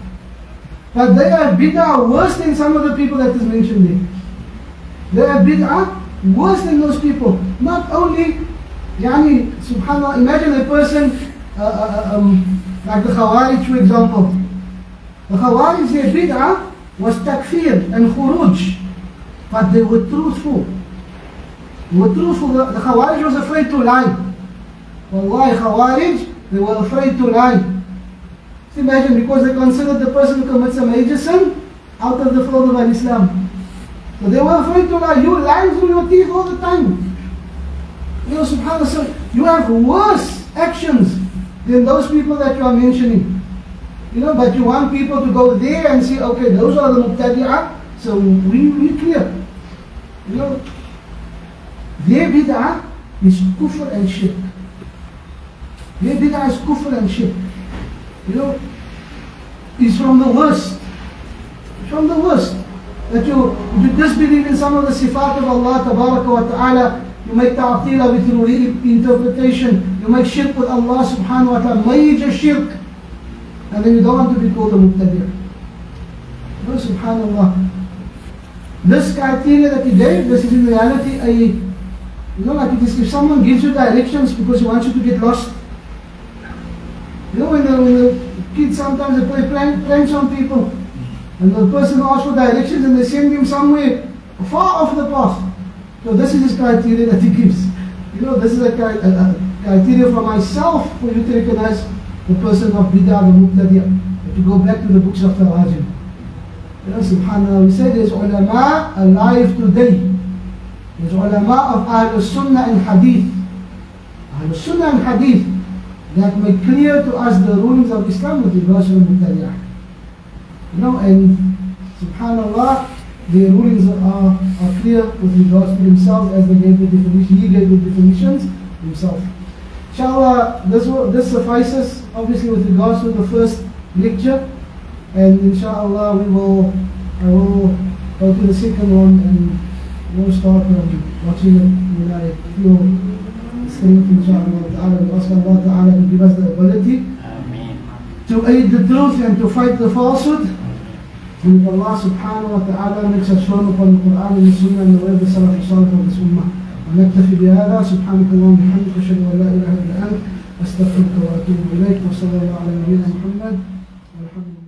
But they are bid'ah worse than some of the people that is mentioned there. They are bid'ah worse than those people. Not only, subhanAllah, imagine a person Like the Khawarij, for example. The Khawarij, their bid'ah was takfir and khuruj, but they were truthful. They were truthful. The Khawarij was afraid to lie. Wallahi, Khawarij, they were afraid to lie. So imagine, because they considered the person who commits a major sin out of the fold of Islam. So they were afraid to lie. You lie through your teeth all the time. You know, subhanAllah, so you have worse actions than those people that you are mentioning. You know, but you want people to go there and say, okay, those are the mubtadi'ah, so we clear. You know, their bid'ah is kufr and shirk. Their bid'ah is kufr and shirk. You know, it's from the worst. It's from the worst. That you disbelieve in some of the sifat of Allah tabaraka wa ta'ala. You make ta'atila with your interpretation. You make shirk with Allah subhanahu wa ta'ala. Major shirk. And then you don't want to be called a mubtadi'. No, subhanallah. This criteria that he gave, this is in reality a, you know, like it is if someone gives you directions because he wants you to get lost. You know, when the kids sometimes they play pranks on people, and the person asks for directions and they send him somewhere far off the path. So this is his criteria that he gives. You know, this is a criteria for myself for you to recognize the person of bid'ah, the mubtadi'. If you go back to the books of Tarajim. You know, subhanAllah, we say there's ulama alive today. There's ulama of Ahlul Sunnah and Hadith. Ahlul Sunnah and Hadith that make clear to us the rulings of Islam with regards to the mubtadi'ah. You know, and subhanAllah, their rulings are clear with regards to themselves as they gave the definition. He gave the definitions himself. Inshallah, this suffices obviously with regards to the first lecture, and inshallah I will go to the second one and we'll start watching it when I feel strength, inshallah ta'ala. We ask Allah ta'ala to give us the ability to aid the truth and to fight the falsehood. And Allah subhanahu wa ta'ala makes us firm upon the Quran and the Sunnah and the way of the Salaf Salih of this Ummah. ونكتفي بهذا. سبحانك اللهم وبحمدك أشهد أن لا إله إلا أنت أستغفرك وأتوب إليك وصلى الله على نبينا محمد والحمد لله.